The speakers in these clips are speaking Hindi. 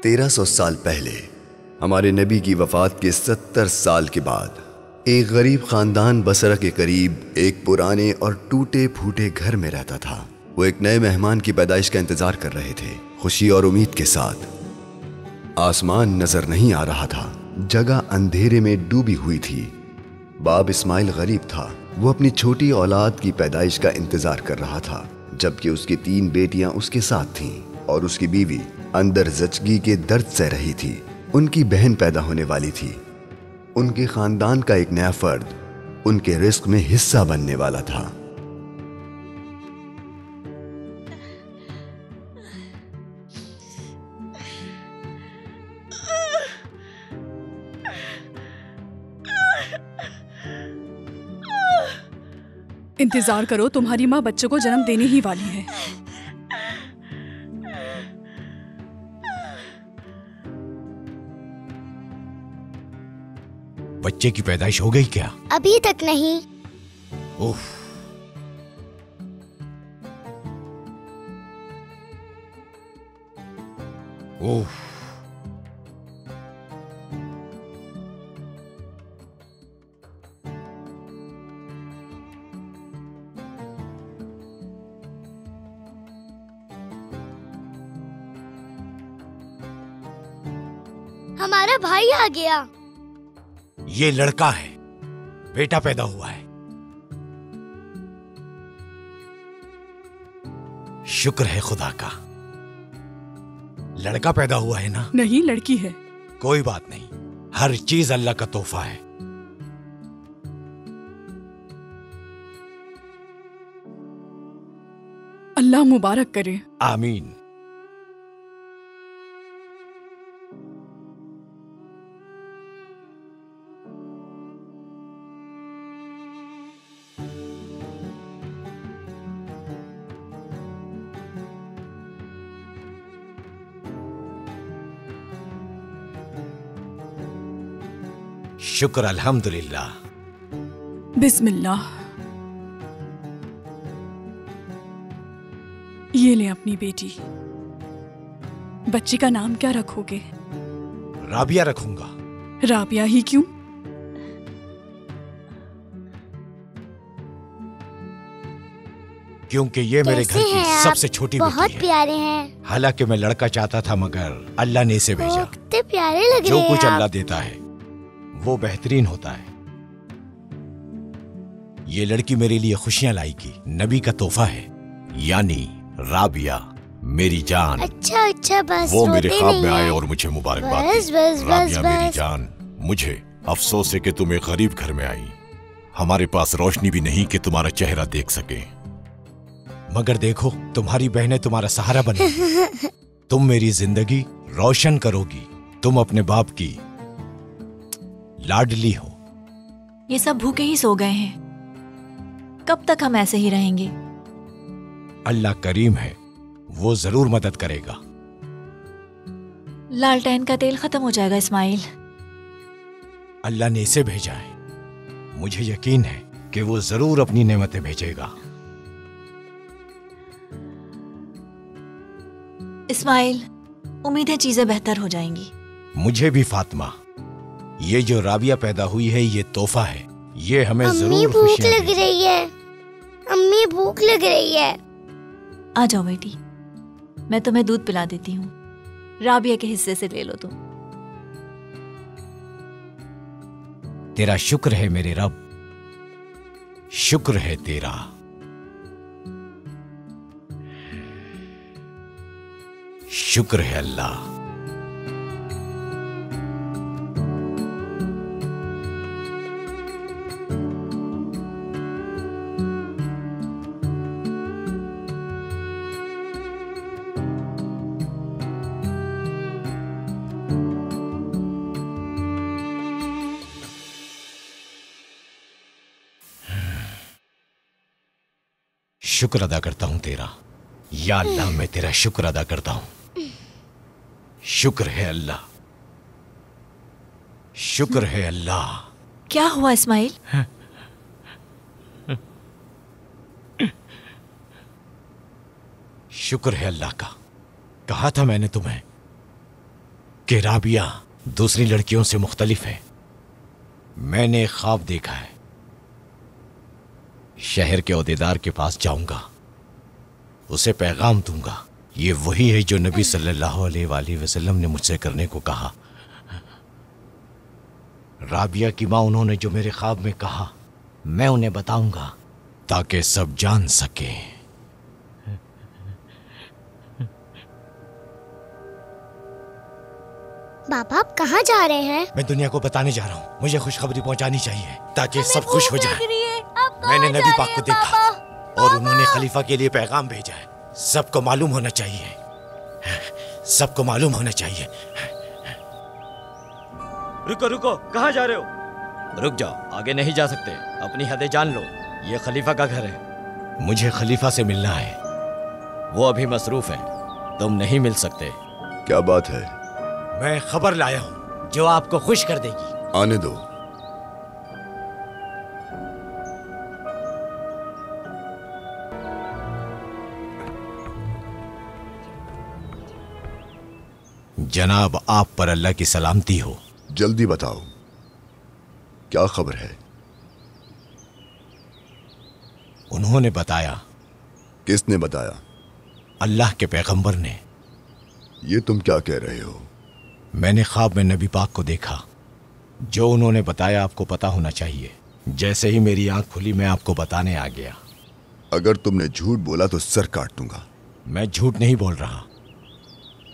1300 साल पहले हमारे नबी की वफात के 70 साल के बाद एक गरीब खानदान बसरा के करीब एक पुराने और टूटे फूटे घर में रहता था। वो एक नए मेहमान की पैदाइश का इंतजार कर रहे थे, खुशी और उम्मीद के साथ। आसमान नजर नहीं आ रहा था, जगह अंधेरे में डूबी हुई थी। बाप इस्माइल गरीब था। वो अपनी छोटी औलाद की पैदाइश का इंतजार कर रहा था, जबकि उसकी 3 बेटियां उसके साथ थीं और उसकी बीवी अंदर जचगी के दर्द सह रही थी। उनकी बहन पैदा होने वाली थी। उनके खानदान का एक नया फर्द उनके रिस्क में हिस्सा बनने वाला था। इंतजार करो, तुम्हारी माँ बच्चे को जन्म देने ही वाली है। बच्चे की पैदाइश हो गई क्या? अभी तक नहीं। उफ। उफ। हमारा भाई आ गया। ये लड़का है, बेटा पैदा हुआ है। शुक्र है खुदा का। लड़का पैदा हुआ है ना? नहीं, लड़की है। कोई बात नहीं, हर चीज अल्लाह का तोहफा है। अल्लाह मुबारक करे। आमीन। शुक्र अल्हम्दुलिल्लाह। बिस्मिल्लाह। ये ले अपनी बेटी। बच्ची का नाम क्या रखोगे? राबिया रखूंगा। राबिया ही क्यों? क्योंकि ये मेरे घर की सबसे छोटी बेटी है। बहुत प्यारे हैं। हालांकि मैं लड़का चाहता था, मगर अल्लाह ने इसे भेजा। कितने प्यारे लग रहे जो हैं कुछ आप। अल्लाह देता है वो बेहतरीन होता है। ये लड़की मेरे लिए खुशियां लाएगी, नबी का तोहफा है, यानी राबिया मेरी जान। अच्छा अच्छा, बस वो मेरे रोते ख्वाब नहीं में आए हैं। और मुझे मुबारकबाद बस दी। बस राबिया बस मेरी बस। जान, मुझे अफसोस है कि तुम एक गरीब घर में आई। हमारे पास रोशनी भी नहीं कि तुम्हारा चेहरा देख सके, मगर देखो तुम्हारी बहनें तुम्हारा सहारा बनी। तुम मेरी जिंदगी रोशन करोगी। तुम अपने बाप की लाडली हो। ये सब भूखे ही सो गए हैं। कब तक हम ऐसे ही रहेंगे? अल्लाह करीम है, वो जरूर मदद करेगा। लालटेन का तेल खत्म हो जाएगा इस्माइल। अल्लाह ने इसे भेजा है। मुझे यकीन है कि वो जरूर अपनी नेमतें भेजेगा। इस्माइल, उम्मीद है चीजें बेहतर हो जाएंगी। मुझे भी फातिमा, ये जो राबिया पैदा हुई है ये तोहफा है। ये हमें अम्मी जरूर भूख खुशियां लग देगी। रही है। अम्मी भूख लग रही है। आ जाओ बेटी, मैं तुम्हें दूध पिला देती हूँ। राबिया के हिस्से से ले लो तुम। तेरा शुक्र है मेरे रब, शुक्र है तेरा। शुक्र है अल्लाह। शुक्र अदा करता हूं तेरा, या अल्लाह मैं तेरा शुक्र अदा करता हूं। शुक्र है अल्लाह, शुक्र है अल्लाह। क्या हुआ इस्माइल? शुक्र है अल्लाह का। कहा था मैंने तुम्हें, कि राबिया दूसरी लड़कियों से मुख्तलिफ है। मैंने एक ख्वाब देखा है। शहर के ओहदेदार के पास जाऊंगा, उसे पैगाम दूंगा। ये वही है जो नबी सल्लल्लाहु अलैहि वसल्लम ने मुझसे करने को कहा। राबिया की माँ, उन्होंने जो मेरे ख्वाब में कहा मैं उन्हें बताऊंगा ताकि सब जान सके। बाबा आप कहाँ जा रहे हैं? मैं दुनिया को बताने जा रहा हूँ। मुझे खुशखबरी पहुंचानी चाहिए ताकि सब खुश हो जाए। मैंने नबी पाक को देखा और उन्होंने खलीफा के लिए पैगाम भेजा है। सबको मालूम होना चाहिए, सबको मालूम होना चाहिए। रुको रुको, कहाँ जा रहे हो? रुक जाओ, आगे नहीं जा सकते। अपनी हदें जान लो, ये खलीफा का घर है। मुझे खलीफा से मिलना है। वो अभी मसरूफ है, तुम नहीं मिल सकते। क्या बात है? मैं खबर लाया हूँ जो आपको खुश कर देगी। आने दो। जनाब, आप पर अल्लाह की सलामती हो। जल्दी बताओ, क्या खबर है? उन्होंने बताया। किसने बताया? अल्लाह के पैगंबर ने। ये तुम क्या कह रहे हो? मैंने ख्वाब में नबी पाक को देखा। जो उन्होंने बताया आपको पता होना चाहिए। जैसे ही मेरी आंख खुली मैं आपको बताने आ गया। अगर तुमने झूठ बोला तो सर काट दूंगा। मैं झूठ नहीं बोल रहा।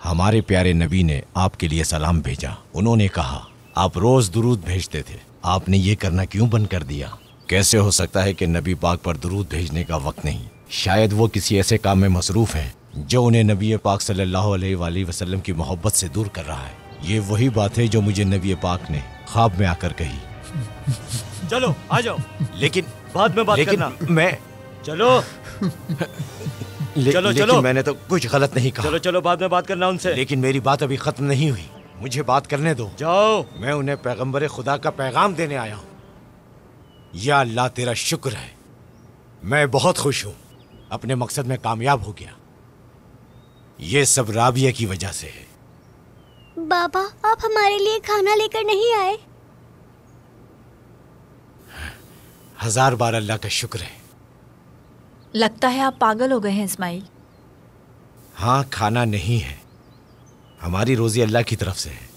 हमारे प्यारे नबी ने आपके लिए सलाम भेजा। उन्होंने कहा आप रोज दुरूद भेजते थे, आपने ये करना क्यों बंद कर दिया? कैसे हो सकता है कि नबी पाक पर दुरूद भेजने का वक्त नहीं? शायद वो किसी ऐसे काम में मसरूफ हैं जो उन्हें नबी पाक सल्लल्लाहु अलैहि वसल्लम की मोहब्बत से दूर कर रहा है। ये वही बात है जो मुझे नबी पाक ने ख्वाब में आकर कही। चलो आ जाओ, लेकिन बाद में बात करना। मैं चलो चलो लेकिन चलो, मैंने तो कुछ गलत नहीं कहा। चलो चलो, बाद में बात करना उनसे। लेकिन मेरी बात अभी खत्म नहीं हुई, मुझे बात करने दो। जाओ। मैं उन्हें पैगंबर खुदा का पैगाम देने आया हूँ। या अल्लाह तेरा शुक्र है, मैं बहुत खुश हूँ। अपने मकसद में कामयाब हो गया। ये सब राबिया की वजह से है। बाबा आप हमारे लिए खाना लेकर नहीं आए? 1000 बार अल्लाह का शुक्र है। लगता है आप पागल हो गए हैं इस्माइल। हाँ, खाना नहीं है, हमारी रोजी अल्लाह की तरफ से है।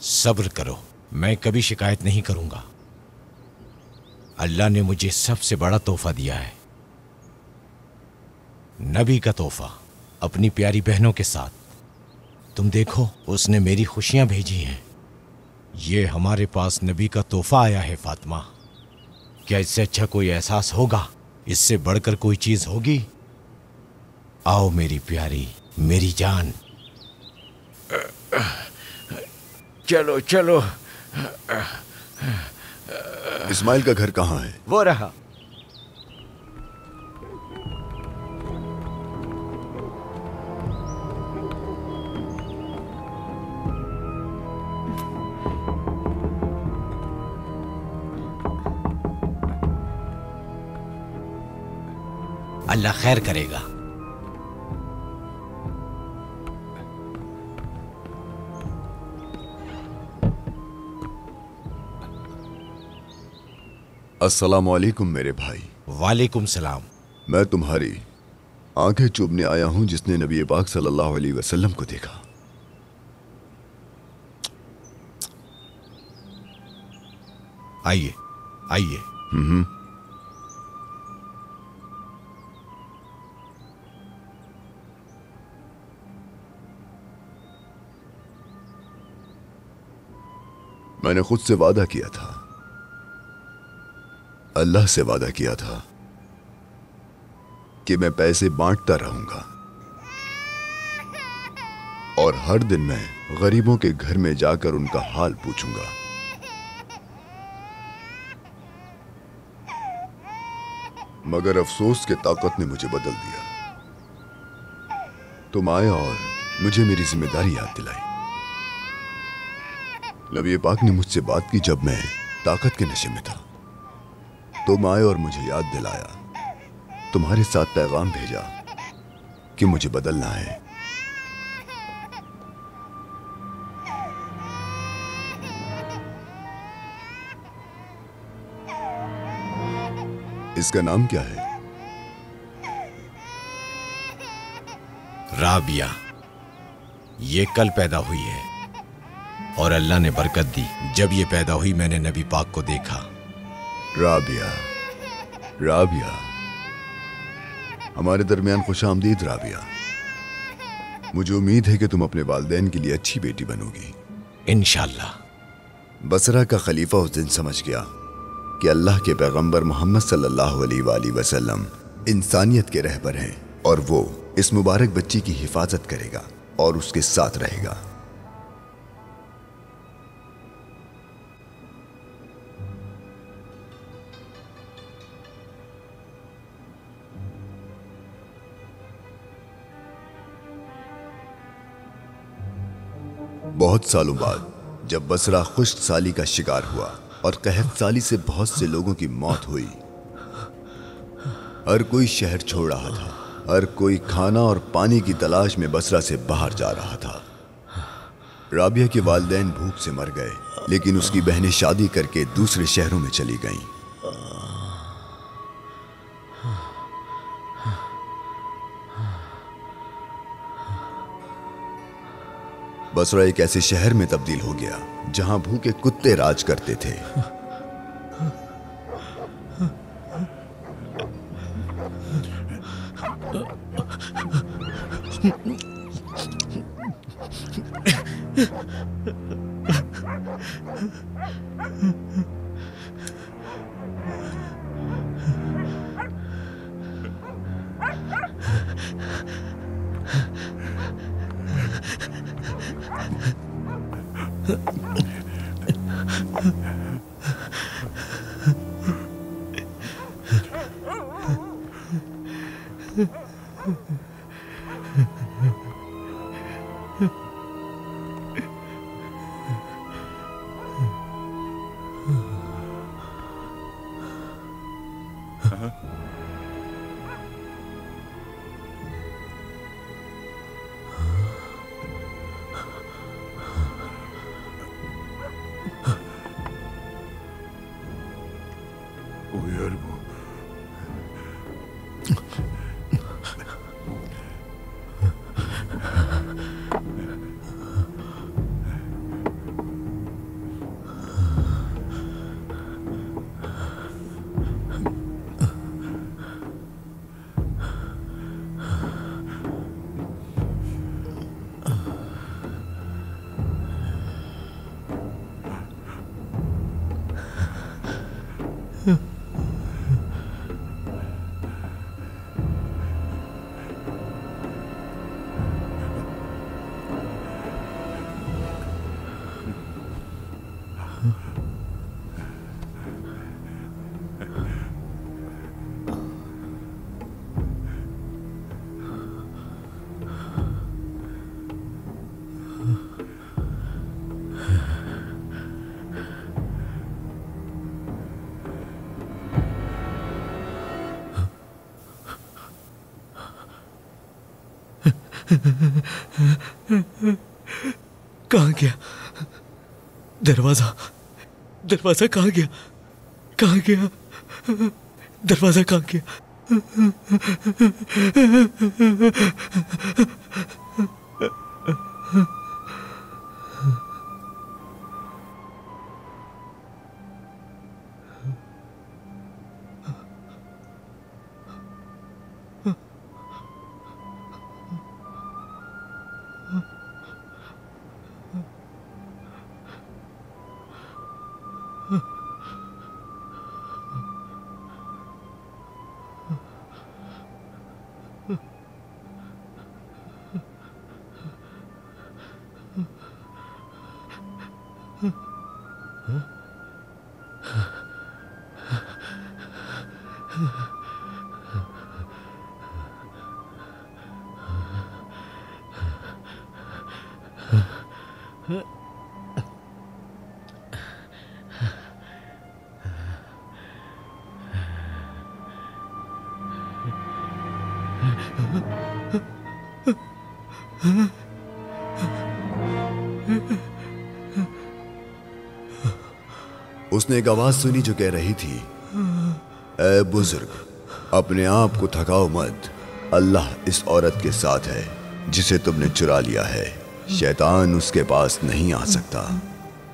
सब्र करो, मैं कभी शिकायत नहीं करूंगा। अल्लाह ने मुझे सबसे बड़ा तोहफा दिया है, नबी का तोहफा, अपनी प्यारी बहनों के साथ। तुम देखो, उसने मेरी खुशियां भेजी हैं। ये हमारे पास नबी का तोहफा आया है फातिमा। क्या इससे अच्छा कोई एहसास होगा? इससे बढ़कर कोई चीज होगी? आओ मेरी प्यारी, मेरी जान। चलो चलो। इस्माइल का घर कहाँ है? वो रहा। अल्लाह खैर करेगा। अस्सलामु अलैकुम मेरे भाई। वालेकुम सलाम। मैं तुम्हारी आंखें चूमने आया हूं जिसने नबी पाक सल्लल्लाहु अलैहि वसल्लम को देखा। आइए आइए। मैंने खुद से वादा किया था, अल्लाह से वादा किया था कि मैं पैसे बांटता रहूंगा और हर दिन मैं गरीबों के घर में जाकर उनका हाल पूछूंगा। मगर अफसोस के ताकत ने मुझे बदल दिया। तुम आए और मुझे मेरी जिम्मेदारी याद दिलाई। नबी पाक ने मुझसे बात की जब मैं ताकत के नशे में था। तुम आए और मुझे याद दिलाया, तुम्हारे साथ पैगाम भेजा कि मुझे बदलना है। इसका नाम क्या है? राबिया। ये कल पैदा हुई है और अल्लाह ने बरकत दी। जब ये पैदा हुई मैंने नबी पाक को देखा। राबिया, राबिया, हमारे दरमियान खुशामदीद राबिया। मुझे उम्मीद है कि तुम अपने वालिदैन के लिए अच्छी बेटी बनोगी इंशाअल्लाह। बसरा का खलीफा उस दिन समझ गया कि अल्लाह के पैगंबर मोहम्मद सल्लल्लाहु अलैहि वसल्लम इंसानियत के रहबर हैं और वो इस मुबारक बच्ची की हिफाजत करेगा और उसके साथ रहेगा। बहुत सालों बाद जब बसरा खुश्क साली का शिकार हुआ और कहत साली से बहुत से लोगों की मौत हुई, हर कोई शहर छोड़ रहा था, हर कोई खाना और पानी की तलाश में बसरा से बाहर जा रहा था। राबिया के वालिदैन भूख से मर गए, लेकिन उसकी बहनें शादी करके दूसरे शहरों में चली गईं। बसरा एक ऐसे शहर में तब्दील हो गया जहां भूखे कुत्ते राज करते थे। कहाँ गया दरवाजा? दरवाजा कहाँ गया? कहाँ गया दरवाजा? कहाँ गया? उसने एक आवाज सुनी जो कह रही थी, ए बुजुर्ग, अपने आप को थकाओ मत। अल्लाह इस औरत के साथ है जिसे तुमने चुरा लिया है। शैतान उसके पास नहीं आ सकता।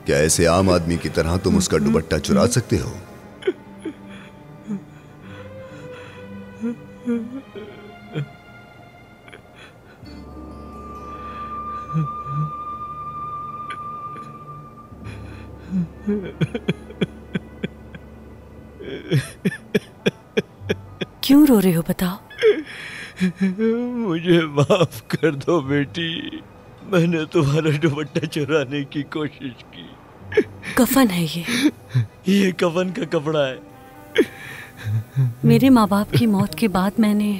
क्या ऐसे आम आदमी की तरह तुम उसका दुपट्टा चुरा सकते हो? क्यों रो रहे हो बताओ? मुझे माफ कर दो बेटी, मैंने तुम्हारा दुपट्टा चुराने की कोशिश की। कफन है ये कफन का कपड़ा है। मेरे माँ बाप की मौत के बाद मैंने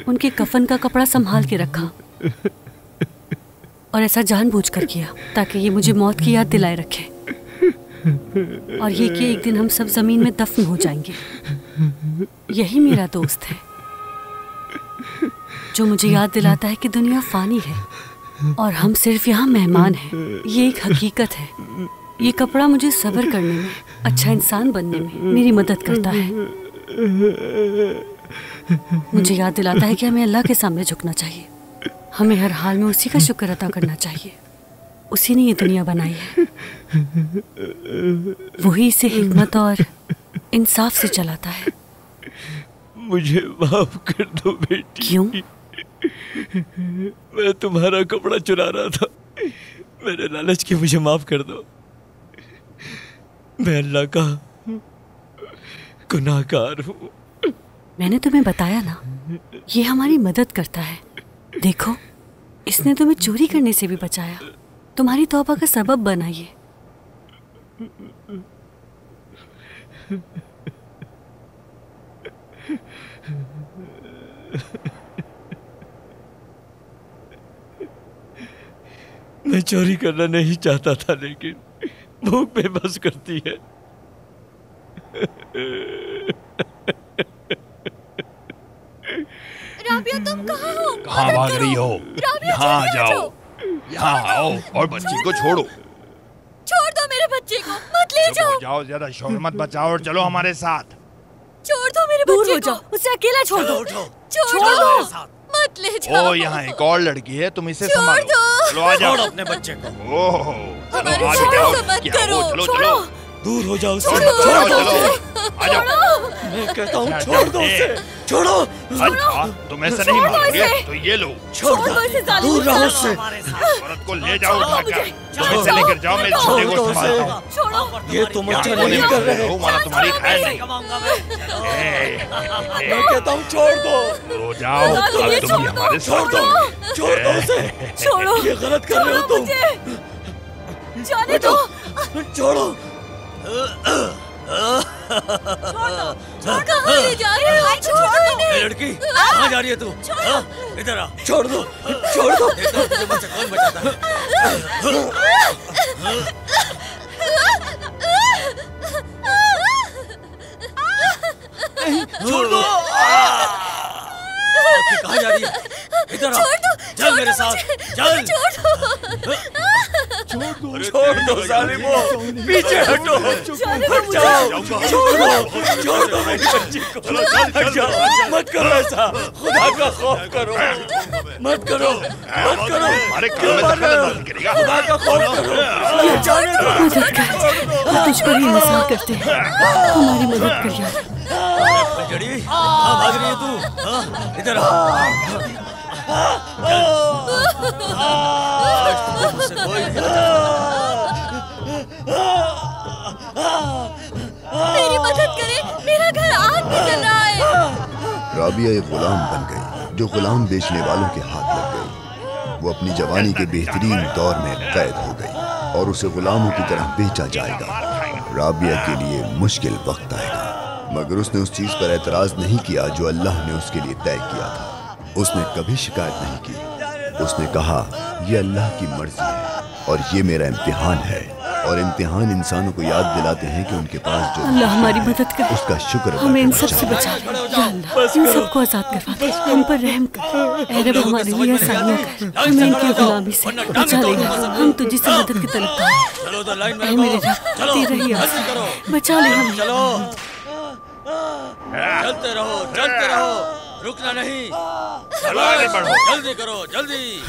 उनके कफन का कपड़ा संभाल के रखा, और ऐसा जानबूझकर किया ताकि ये मुझे मौत की याद दिलाए रखे, और ये कि एक दिन हम सब जमीन में दफन हो जाएंगे। यही मेरा दोस्त है जो मुझे याद दिलाता है कि दुनिया फानी है और हम सिर्फ यहाँ मेहमान हैं। ये एक हकीकत है। ये कपड़ा मुझे सब्र करने में, अच्छा इंसान बनने में मेरी मदद करता है। मुझे याद दिलाता है कि हमें अल्लाह के सामने झुकना चाहिए। हमें हर हाल में उसी का शुक्र अदा करना चाहिए। उसी ने ये दुनिया बनाई है। वही इसे हिकमत और इंसाफ से चलाता है। मुझे माफ कर दो बेटी। क्यों? मैं तुम्हारा कपड़ा चुरा रहा था। मेरे लालच के मुझे माफ कर दो। मैं अल्लाह का गुनाहगार हूँ। मैंने तुम्हें बताया ना, ये हमारी मदद करता है। देखो, इसने तुम्हें चोरी करने से भी बचाया, तुम्हारी तौबा का सबब बना ये। मैं चोरी करना नहीं चाहता था, लेकिन भूख बेबस करती है। राबिया, तुम कहाँ हो? कहाँ भाग रही हो? यहाँ आ जाओ, यहाँ आओ और बच्ची को छोड़ो। छोड़ दो मेरे बच्चे को, मत ले जाओ। जाओ, ज्यादा शोर मत बचाओ और चलो हमारे साथ। छोड़ दो मेरे दूर बच्चे हो जाओ, उसे अकेला छोड़ दो। छोड़ दो, मत ले जाओ। ओ, यहाँ एक और लड़की है, तुम इसे छोड़ संभालो। दो। चलो आ जाओ। छोड़ अपने बच्चे को। ओह, चलो हमारे आगे छोड़ो जाओ। तो मत क्या करो। हो, चलो छोड़ो। चलो। दूर हो जाओ उससे। छोड़ो, छोड़ दो चलो। उसे। आ जाओ। मैं कहता हूँ छोड़ दो उसे। छोड़ो। अच्छा, तुम ऐसा नहीं मानोगे तो ये लो। छोड़ दो, दूर रहो उससे। औरत को ले जाओ उठाकर। तुम इसे लेकर जाओ, मैं छोटे को संभालता हूँ। छोड़ो। ये तुम अच्छा नहीं कर रहे हो। माना तुम्हारी खैर नहीं। मैं कहता हूँ छोड़ दो। हो जाओ, अब तुम भी हमारे साथ हो। छोड़ दो उसे। छोड़ो। ये गलत कर रहे हो तुम। जाने दो। छोड़ो। कहाँ ले जा रहे हो? छोड़ो इन्हें। लड़की, कहाँ जा रही है तू? हाँ? इधर आ। छोड़ दो, छोड़ दो। देखो तुझे मुझसे कौन बचाता है? छोड़ दो। कहाँ जा रही है? इधर आ। चल मेरे साथ, चल। छोड़ दो जालिमों, पीछे हटो। बचाओ, छोड़ दो मेरी बच्ची को। हट जाओ, मत करो ऐसा। खुदा का खौफ करो, मत करो, मत करो। हमारे काम में दखल अंदाजी करेगा। खुदा का खौफ करो। जाने दो। मदद कर, हम तुझ पर ही इंसान करते हैं। हमारी मदद कर यार। जड़ी, कहाँ भाग रही है तू? हाँ? इधर आ। मेरी मदद करे, मेरा घर आग में जल रहा है। राबिया एक गुलाम बन गई जो गुलाम बेचने वालों के हाथ लग गई। वो अपनी जवानी के बेहतरीन दौर में कैद हो गई और उसे गुलामों की तरह बेचा जाएगा। राबिया के लिए मुश्किल वक्त आएगा, मगर उसने उस चीज पर एतराज नहीं किया जो अल्लाह ने उसके लिए तय किया था। उसने कभी शिकायत नहीं की। उसने कहा, ये अल्लाह की मर्जी है और ये मेरा इम्तिहान है। और इम्तिहान इंसानों को याद दिलाते हैं कि उनके पास जो अल्लाह हमारी मदद कर, उसका शुक्र अदा हमें इन करना सब से चाहिए। बचा ले। या अल्लाह, इन सबको आजाद करवा दे, हम पर रहम कर। ऐ रब, हमारे लिए आसानियां कर, हमें इनकी गुलामी से बचा ले। हम तुझे से मदद की तलब चलो तो लाइन में ऐ मेरे रब, तेरा ही आस, बचा ले हमें। चलो। चलते रहो, रुकना नहीं। चलो आगे बढ़ो, जल्दी करो, जल्दी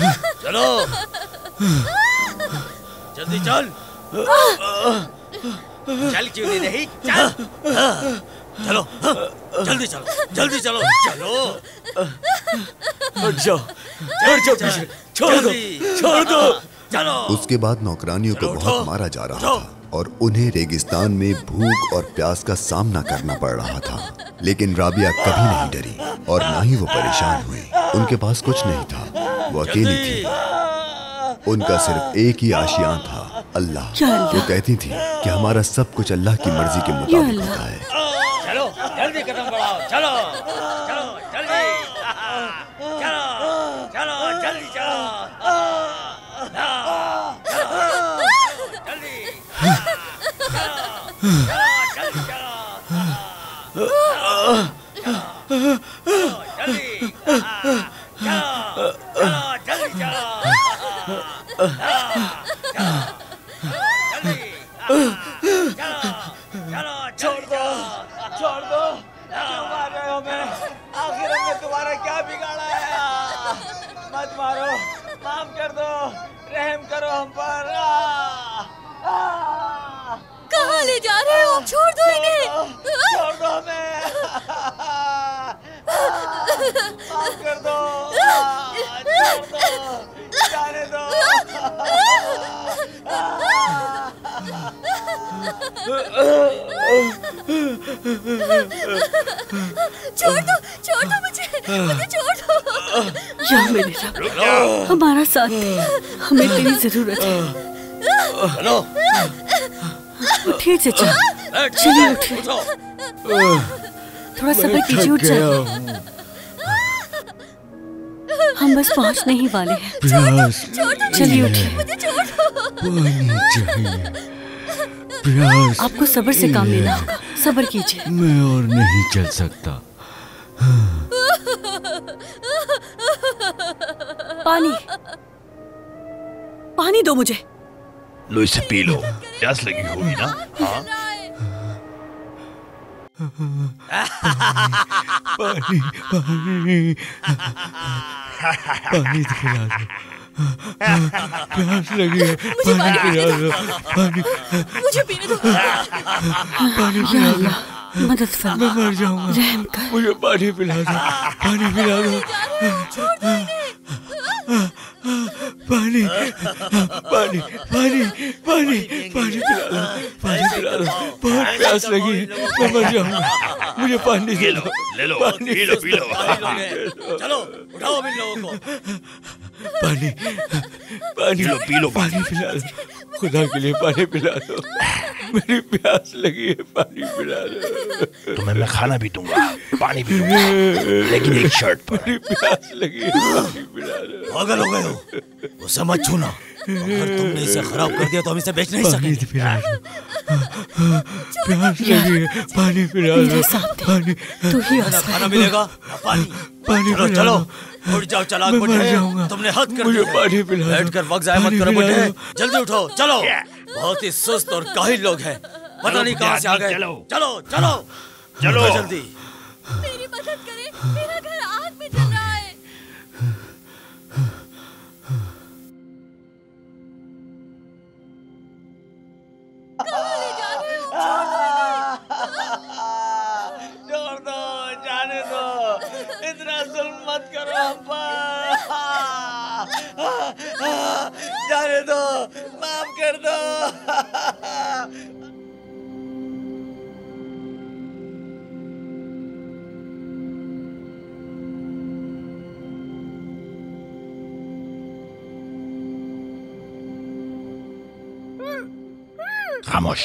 चलो, जल्दी चल। चल क्यों नहीं? चल, चलो, जल्दी चलो, जल्दी चलो, चलो। हट जाओ पीछे, छोड़ दो, चलो। उसके बाद नौकरानियों को बहुत मारा जा रहा था और उन्हें रेगिस्तान में भूख और प्यास का सामना करना पड़ रहा था। लेकिन राबिया कभी नहीं डरी और ना ही वो परेशान हुई। उनके पास कुछ नहीं था, वो अकेली थी। उनका सिर्फ एक ही आशियां था, अल्लाह। वो कहती थी कि हमारा सब कुछ अल्लाह की मर्जी के मुताबिक होता है। चलो जल्दी कदम बढ़ाओ, चलो चलो जल्दी, चलो चलो जल्दी चलो, जल्दी छोड़ दो, क्यों मार रहे हो हमें? आखिर हमने तुम्हारा क्या बिगाड़ा है? मत मारो, माफ कर दो, रहम करो हम पर। कहाँ ले जा रहे हो? छोड़ दो इन्हें, छोड़ दो हमें, माफ कर दो, छोड़ दो, जाने दो। छोड़ दो मुझे छोड़ दो। या मेरे रब, हमारा साथ दे, हमें तेरी जरूरत है। चलो उठिए चचा, चलिए उठिए, थोड़ा सब्र कीजिए, उठ जाइए। हम बस पहुंचने ही वाले हैं, चलिए उठिए। आपको सब्र से काम लेना होगा, सब्र कीजिए। मैं और नहीं चल सकता। पानी दो मुझे। लो इसे पी लो, प्यास लगी होगी ना? हाँ? पानी खिला दो, प्यास लगी है, पानी पिला दो, मुझे पीने दो। पानी पिला दो, मदद फरमा, मैं मर जाऊंगा, रहम कर। मुझे पानी पिला दो, पानी पिला दो, पानी पानी पानी पानी पानी पिला दो, पानी पिला दो, बहुत प्यास लगी है, मैं मर जाऊंगा, मुझे पानी ले लो, ले लो, पी लो, पी लो। चलो उठाओ इन लोगों को, पानी पानी लो, पी लो, पानी पिला दो, खुदा के लिए पानी पिला दो, मेरी प्यास लगी है, पानी पिला दो। तुम्हें मैं खाना भी दूंगा, पानी भी दूंगा, लेकिन एक शर्त पर। मेरी प्यास लगी है, पानी पिला दो। पागल हो गए हो, उसे मत छूना, अगर तुमने इसे खराब कर दिया तो हम इसे बेच नहीं सकेंगे। प्यास लगी है, पानी पिला दो, पानी, तू ही खाना मिलेगा ना पानी। पानी चलो चलो उठ जाओ, चलाक बुड्ढे, तुमने हद कर दिया। पानी पिला दो, बैठकर वक्त जाया मत करो बुड्ढे, जल्दी उठो, चलो। बहुत ही सुस्त और काहिल लोग हैं, पता नहीं कहाँ से आ गए। चलो चलो चलो जल्दी। मेरी मदद करें, मेरा घर आग में जल रहा है। कहाँ ले जा रहे हो? छोड़ दो, जाने दो, इतना जुल्म मत करो हम पर, जाने दो, माफ कर दो। खामोश।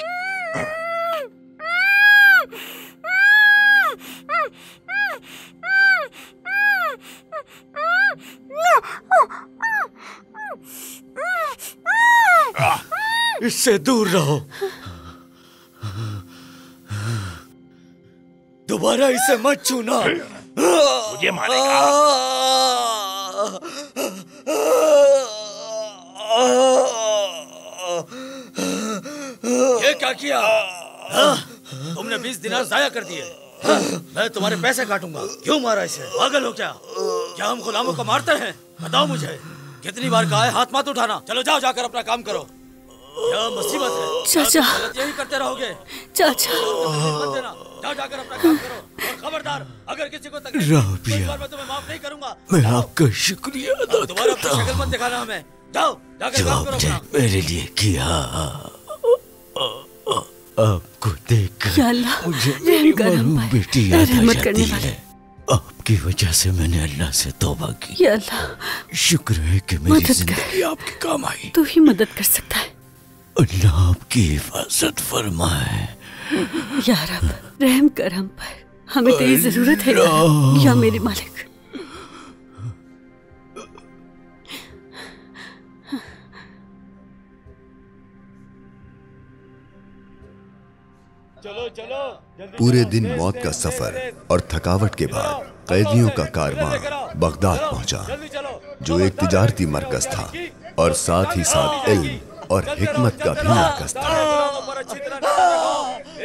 इससे दूर रहो, दोबारा इसे मत छूना, मुझे मारेगा। ये क्या किया? तुमने 20 दिनार जाया कर दिए। मैं तुम्हारे पैसे काटूंगा। क्यों मारा इसे? पागल हो क्या? क्या हम गुलामों को मारते हैं? बताओ मुझे, कितनी बार कहा है हाथ मत उठाना। चलो जाओ, जाकर अपना काम करो। क्या मुसीबत है? चाचा, यही करते रहोगे? चाचा, मत देना। जाओ, जाकर अपना काम करो। और खबरदार, अगर किसी को तकलीफ हुई तो मैं तुम्हें माफ नहीं करूंगा। मैं आपका शुक्रिया अदा दोबारा करता अपनी शक्ल हूँ मत दिखाना हमें। जाओ, जाकर जो काम करो आपने अपना। मेरे लिए किया। आपको देखकर या अल्लाह, मुझे रहम मेरी कर हम मालूम पर। बेटी याद आ रहमत जाती करने वाले। है। आपकी वजह से मैंने अल्लाह से तौबा की। या अल्लाह, शुक्र है कि मेरी मदद कर। जिंदगी आपके काम आई। तू ही मदद कर सकता है। अल्लाह आपकी हिफाजत फरमाए। या रब, रहम कर हम पर। हमें तेरी जरूरत है या मेरे मालिक। चलो चलो। पूरे दिन मौत का सफर और थकावट के बाद कैदियों का कारवां बगदाद पहुंचा, जो एक तिजारती मरकज था और साथ ही साथ इल्म और हिकमत का भी मरकज था।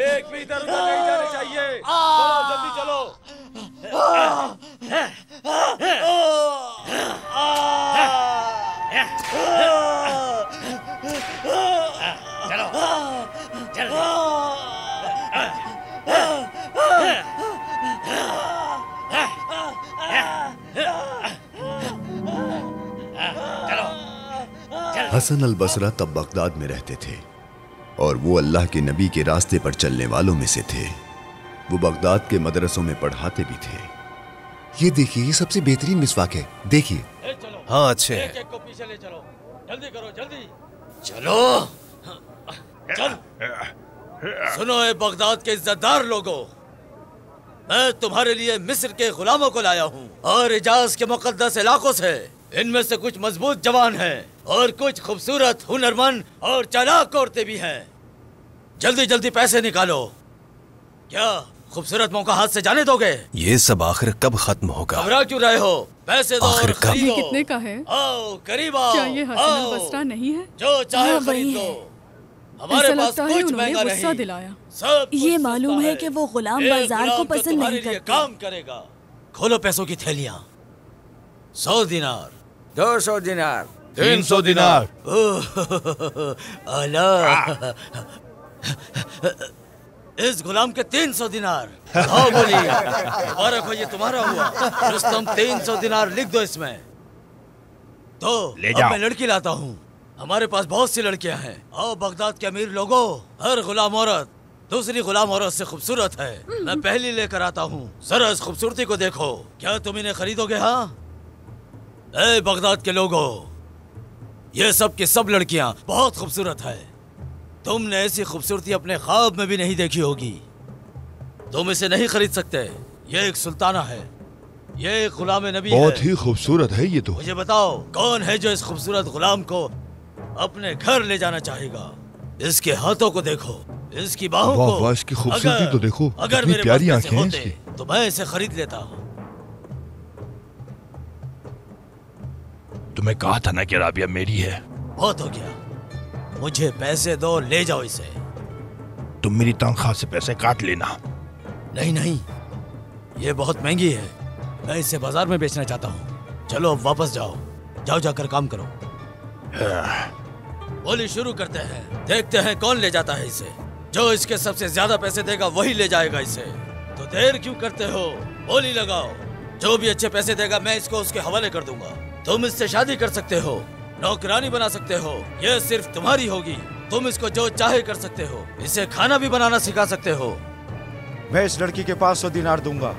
एक भी इधर उधर नहीं जाने चाहिए। चलो जल्दी चलो। हसन अल बसरा तब बगदाद में रहते थे और वो अल्लाह के नबी के रास्ते पर चलने वालों में से थे। वो बगदाद के मदरसों में पढ़ाते भी थे। ये देखिए, ये सबसे बेहतरीन मिसवाक है, देखिए। हाँ अच्छे एक एक को पीछे ले चलो। जल्दी करो, जल्दी चलो। चल। सुनो ए बगदाद के इज्जतदार लोगों, मैं तुम्हारे लिए मिस्र के गुलामों को लाया हूँ और इजाज के मुकद्दस इलाकों से। इनमें से कुछ मजबूत जवान हैं और कुछ खूबसूरत, हुनरमंद और चालाक औरतें भी हैं। जल्दी जल्दी पैसे निकालो। क्या खूबसूरत मौका हाथ से जाने दोगे? ये सब आखिर कब खत्म होगा? घबरा क्यों रहे हो? पैसे दो और ये खरीदो। कितने का है? आओ करीब आओ। क्या ये हसन आओ। अल बसरा नहीं है? जो चाहे हाँ, खरीद वही लो। है। हमारे ऐसा पास लगता है कुछ उन्होंने महंगा गुस्सा नहीं। दिलाया। सब कुछ ये सस्ता मालूम है कि वो गुलाम एक बाजार को गुलाम तो पसंद तुम्हारे नहीं लिए करते। काम करेगा। खोलो पैसों की थैलियां। 100 दिनार, 200 दिनार, 300 दिनार। आला। इस गुलाम के 300 दिनार। आओ बोलिए, मुबारक हो, ये तुम्हारा हुआ। रुस्तम 300 दिनार लिख दो इसमें। तो ले अब जाओ। मैं लड़की लाता हूँ। हमारे पास बहुत सी लड़कियां हैं। आओ बगदाद के अमीर लोगों, हर गुलाम औरत दूसरी गुलाम औरत से खूबसूरत है। मैं पहली लेकर आता हूँ। जरा इस खूबसूरती को देखो। क्या तुम इन्हें खरीदोगे? हाँ ए बगदाद के लोगों, ये सब की सब लड़कियां बहुत खूबसूरत है। तुमने ऐसी खूबसूरती अपने ख्वाब में भी नहीं देखी होगी। तुम इसे नहीं खरीद सकते। ये एक सुल्ताना है, ये एक गुलाम नबी है। बहुत ही खूबसूरत है ये तो। मुझे बताओ, कौन है जो इस खूबसूरत गुलाम को अपने घर ले जाना चाहेगा? इसके हाथों को देखो, इसकी बाहों वाह को। वाह, इसकी खूबसूरती तो देखो, अगर कितनी मेरे प्यारी पास पैसे आंखें हैं होते, इसकी। तो मैं इसे खरीद लेता। तुम्हें कहा था ना कि राबिया मेरी है। बहुत हो गया, मुझे पैसे दो, ले जाओ इसे। तुम मेरी तनख्वाह से पैसे काट लेना। नहीं नहीं, ये बहुत महंगी है। मैं इसे बाजार में बेचना चाहता हूँ। चलो अब वापस जाओ, जाओ जाकर काम करो। बोली शुरू करते हैं, देखते हैं कौन ले जाता है इसे। जो इसके सबसे ज्यादा पैसे देगा वही ले जाएगा इसे। तो देर क्यों करते हो? बोली लगाओ। जो भी अच्छे पैसे देगा मैं इसको उसके हवाले कर दूंगा। तुम इससे शादी कर सकते हो, नौकरानी बना सकते हो, ये सिर्फ तुम्हारी होगी। तुम इसको जो चाहे कर सकते हो। इसे खाना भी बनाना सिखा सकते हो। मैं इस लड़की के 500 दिनार दूंगा।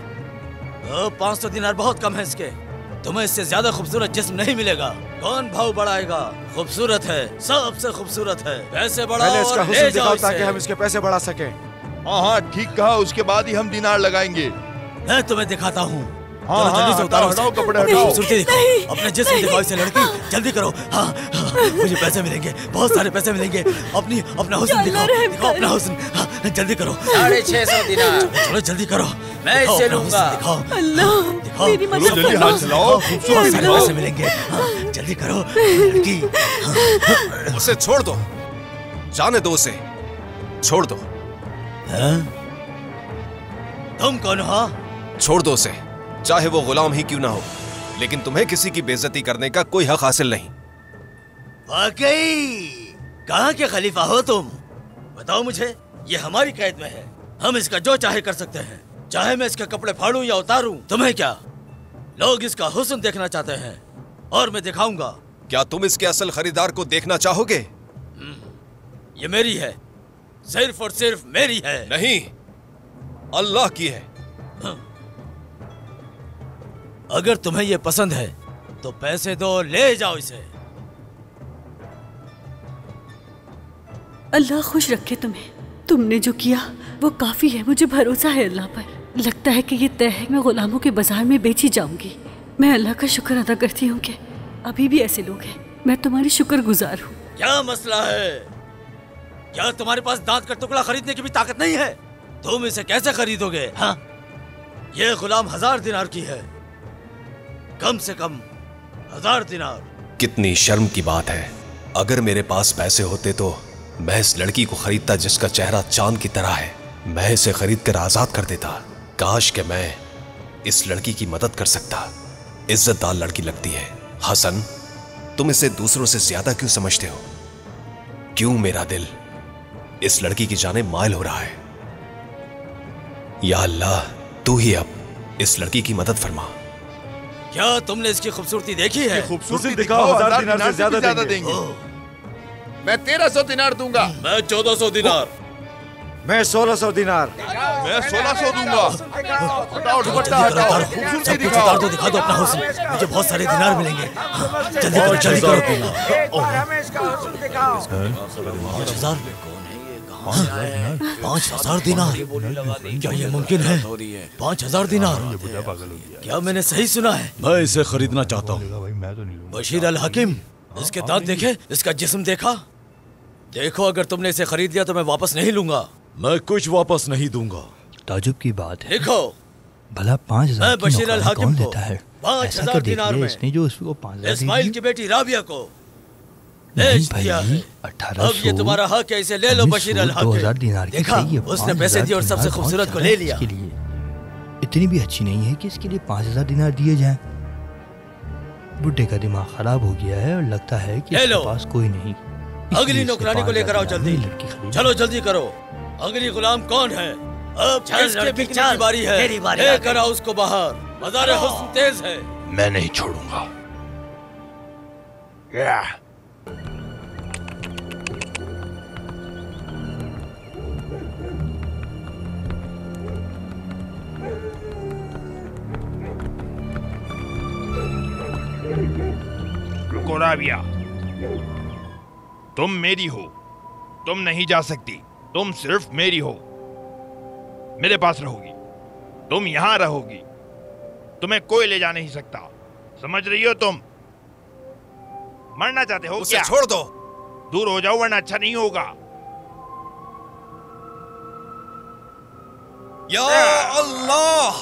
500 दिनार बहुत कम है इसके। तुम्हें इससे ज्यादा खूबसूरत जिस्म नहीं मिलेगा। कौन भाव बढ़ाएगा? खूबसूरत है, सबसे खूबसूरत है। पैसे बढ़ाओ पहले इसका और हुस्न ले जाओ दिखाओ इसे। ताकि हम इसके पैसे बढ़ा सकें। हाँ हाँ ठीक कहा, उसके बाद ही हम दिनार लगाएंगे। मैं तुम्हें दिखाता हूँ। हाँ, चलो जल्दी से हाँ, उतारो हटाओ, इसे। कपड़े अपनी हटाओ। खूबसूरती दिखाओ, अपने जिस्म दिखाओ इसे लड़की। जल्दी करो। हाँ, हाँ, मुझे पैसे मिलेंगे, बहुत सारे पैसे मिलेंगे। अपना हुस्न दिखाओ, दिखाओ अपना हुस्न। हाँ, जल्दी करो। 650 दिनार। चलो जल्दी करो। मैं इसे लूंगा। दिखाओ अल्लाह, दिखाओ। मेरी मदद जल्दी करो। हाथ चलाओ, बहुत सारे पैसे मिलेंगे। हाँ, जल्दी करो लड़की। उसे छोड़ दो, जाने दो उसे, छोड़ दो। हाँ? तुम कौन हो? छोड़ दो उसे, चाहे वो गुलाम ही क्यों ना हो, लेकिन तुम्हें किसी की बेइज्जती करने का कोई हक हासिल नहीं। वाकई कहाँ के खलीफा हो तुम? बताओ मुझे। ये हमारी कैद में है, हम इसका जो चाहे कर सकते हैं। चाहे मैं इसके कपड़े फाड़ूं या उतारूं, तुम्हें क्या? लोग इसका हुस्न देखना चाहते हैं और मैं दिखाऊंगा। क्या तुम इसके असल खरीदार को देखना चाहोगे? ये मेरी है, सिर्फ और सिर्फ मेरी है। नहीं, अल्लाह की है। अगर तुम्हें ये पसंद है तो पैसे दो, ले जाओ इसे। अल्लाह खुश रखे तुम्हें। तुमने जो किया वो काफी है। मुझे भरोसा है अल्लाह पर। लगता है कि ये तय है, मैं गुलामों के बाजार में बेची जाऊंगी। मैं अल्लाह का शुक्र अदा करती हूँ कि अभी भी ऐसे लोग हैं। मैं तुम्हारी शुक्रगुजार हूँ। क्या मसला है? क्या तुम्हारे पास दांत का टुकड़ा खरीदने की भी ताकत नहीं है? तुम इसे कैसे खरीदोगे? हाँ, ये गुलाम 1000 दिनार की है, कम से कम 1000 दिनार। कितनी शर्म की बात है। अगर मेरे पास पैसे होते तो मैं इस लड़की को खरीदता जिसका चेहरा चांद की तरह है। मैं इसे खरीद कर आजाद कर देता। काश कि मैं इस लड़की की मदद कर सकता। इज्जतदार लड़की लगती है। हसन, तुम इसे दूसरों से ज्यादा क्यों समझते हो? क्यों मेरा दिल इस लड़की की जाने मायल हो रहा है? या अल्लाह, तू ही अब इस लड़की की मदद फरमा। क्या तुमने इसकी खूबसूरती देखी है? खूबसूरती दिखाओ, 1000 दिनार से ज्यादा देंगे। मैं 1300 दिनार दूंगा। मैं 1400 दिनार। मैं 1600 दिनार। मैं 1600 दूंगा। हटाओ दुपट्टा, हटाओ। खूबसूरती दिखाओ। तो दिखा दो अपना हुस्न, मुझे बहुत सारे दिनार मिलेंगे। जल्दी करो, जल्दी करो। 5000 दिनार? क्या ये मुमकिन है? 5000 दिनार? क्या मैंने सही सुना है? मैं इसे खरीदना चाहता हूँ। बशीर अल हकीम, इसके दांत देखे, इसका जिस्म देखा? देखो, अगर तुमने इसे खरीद लिया तो मैं वापस नहीं लूंगा। मैं कुछ वापस नहीं दूंगा। ताजुब की बात है। देखो, भला 5000 मैं बशीर अल हकीम को देता है? 5000 दिनार में इसने जो उसको 5000 इस्माइल की बेटी राबिया को बेच दिया है। 1800। अब ये तुम्हारा हक है, इसे ले लो बशीर अल हकीम। 2000 दिनार की देखा, चाहिए। उसने पैसे दिए और सबसे खूबसूरत को ले लिया। इसके लिए इतनी भी अच्छी नहीं है कि इसके लिए 5000 दिनार दिए जाएं। बुड्ढे का दिमाग खराब हो गया है और लगता है कि इसके पास कोई नहीं। अगली नौकरानी को लेकर आओ जल्दी। चलो जल्दी करो। अगली गुलाम कौन है? अब किसके बिकने की बारी है? लेकर आओ उसको बाहर। मज़ार हुस्न तेज है। मैं नहीं छोड़ूंगा। रुको राबिया, तुम मेरी हो, तुम नहीं जा सकती। तुम सिर्फ मेरी हो, मेरे पास रहोगी, तुम यहां रहोगी, तुम्हें कोई ले जा नहीं सकता। समझ रही हो? तुम मरना चाहते हो उसे क्या? छोड़ दो। दूर हो जाओ वरना अच्छा नहीं होगा। या अल्लाह!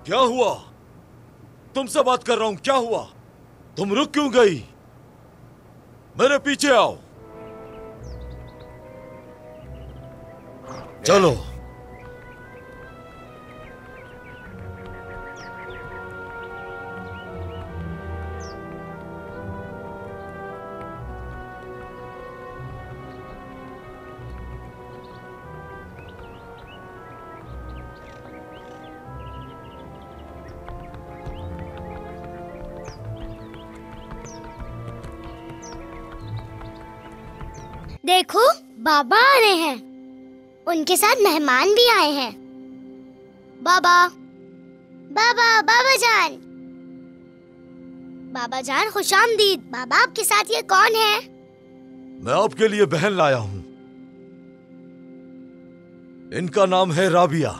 क्या हुआ? तुमसे बात कर रहा हूं, क्या हुआ? तुम रुक क्यों गई? मेरे पीछे आओ। चलो। देखो, बाबा आ रहे हैं। उनके साथ मेहमान भी आए हैं। बाबा, बाबा, बाबा जान, बाबा जान, खुशामदीद। बाबा, आपके साथ ये कौन है? मैं आपके लिए बहन लाया हूं। इनका नाम है राबिया।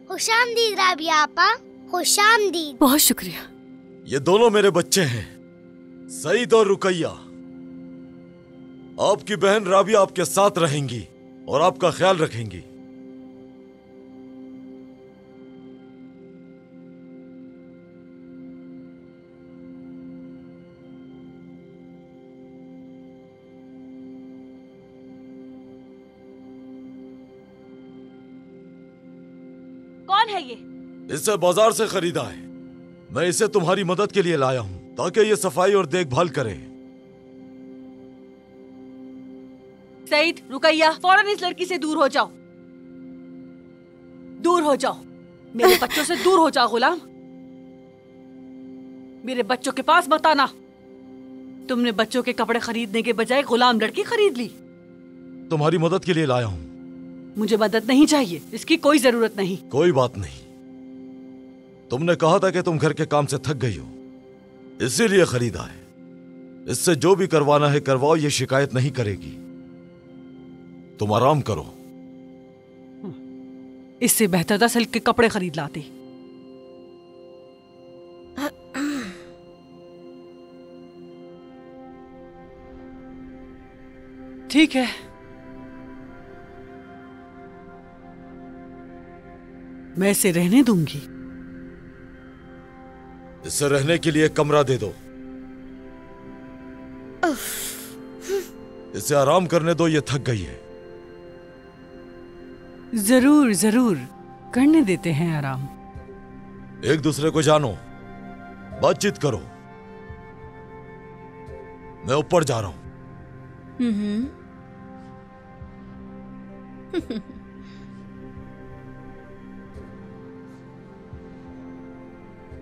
खुशामदीद राबिया आपा, खुशामदीद। बहुत शुक्रिया। ये दोनों मेरे बच्चे हैं, सईद और रुकैया। आपकी बहन राबिया आपके साथ रहेंगी। और आपका ख्याल रखेंगी। कौन है ये? इसे बाजार से खरीदा है। मैं इसे तुम्हारी मदद के लिए लाया हूं ताकि ये सफाई और देखभाल करे। सईद, रुकैया, फौरन इस लड़की से दूर हो जाओ। दूर हो जाओ, मेरे बच्चों से दूर हो जाओ। गुलाम, मेरे बच्चों के पास मत आना। तुमने बच्चों के कपड़े खरीदने के बजाय गुलाम लड़की खरीद ली। तुम्हारी मदद के लिए लाया हूं। मुझे मदद नहीं चाहिए, इसकी कोई जरूरत नहीं। कोई बात नहीं, तुमने कहा था कि तुम घर के काम से थक गई हो, इसीलिए खरीदा है। इससे जो भी करवाना है करवाओ, ये शिकायत नहीं करेगी। तुम आराम करो। इससे बेहतर था सिल्क के कपड़े खरीद लाते। ठीक है, मैं इसे रहने दूंगी। इसे रहने के लिए कमरा दे दो। इसे आराम करने दो, ये थक गई है। जरूर जरूर करने देते हैं आराम। एक दूसरे को जानो, बातचीत करो। मैं ऊपर जा रहा हूं।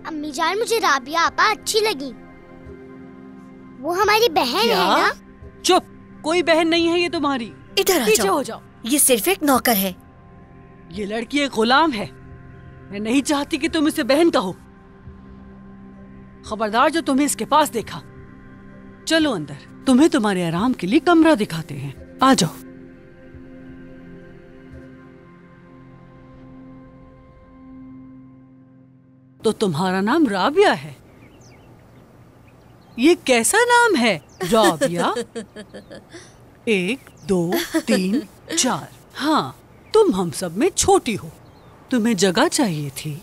अम्मी जान, मुझे राबिया आपा अच्छी लगी। वो हमारी बहन है ना? चुप, कोई बहन नहीं है ये तुम्हारी। इधर आ पीछे जाओ। हो जाओ। ये सिर्फ एक नौकर है। ये लड़की एक गुलाम है। मैं नहीं चाहती कि तुम इसे बहन कहो। खबरदार जो तुम्हें इसके पास देखा। चलो अंदर, तुम्हें तुम्हारे आराम के लिए कमरा दिखाते हैं। आ जाओ। तो तुम्हारा नाम राबिया है? ये कैसा नाम है राबिया? 1 2 3 4। हाँ, तुम हम सब में छोटी हो। तुम्हें जगह चाहिए थी।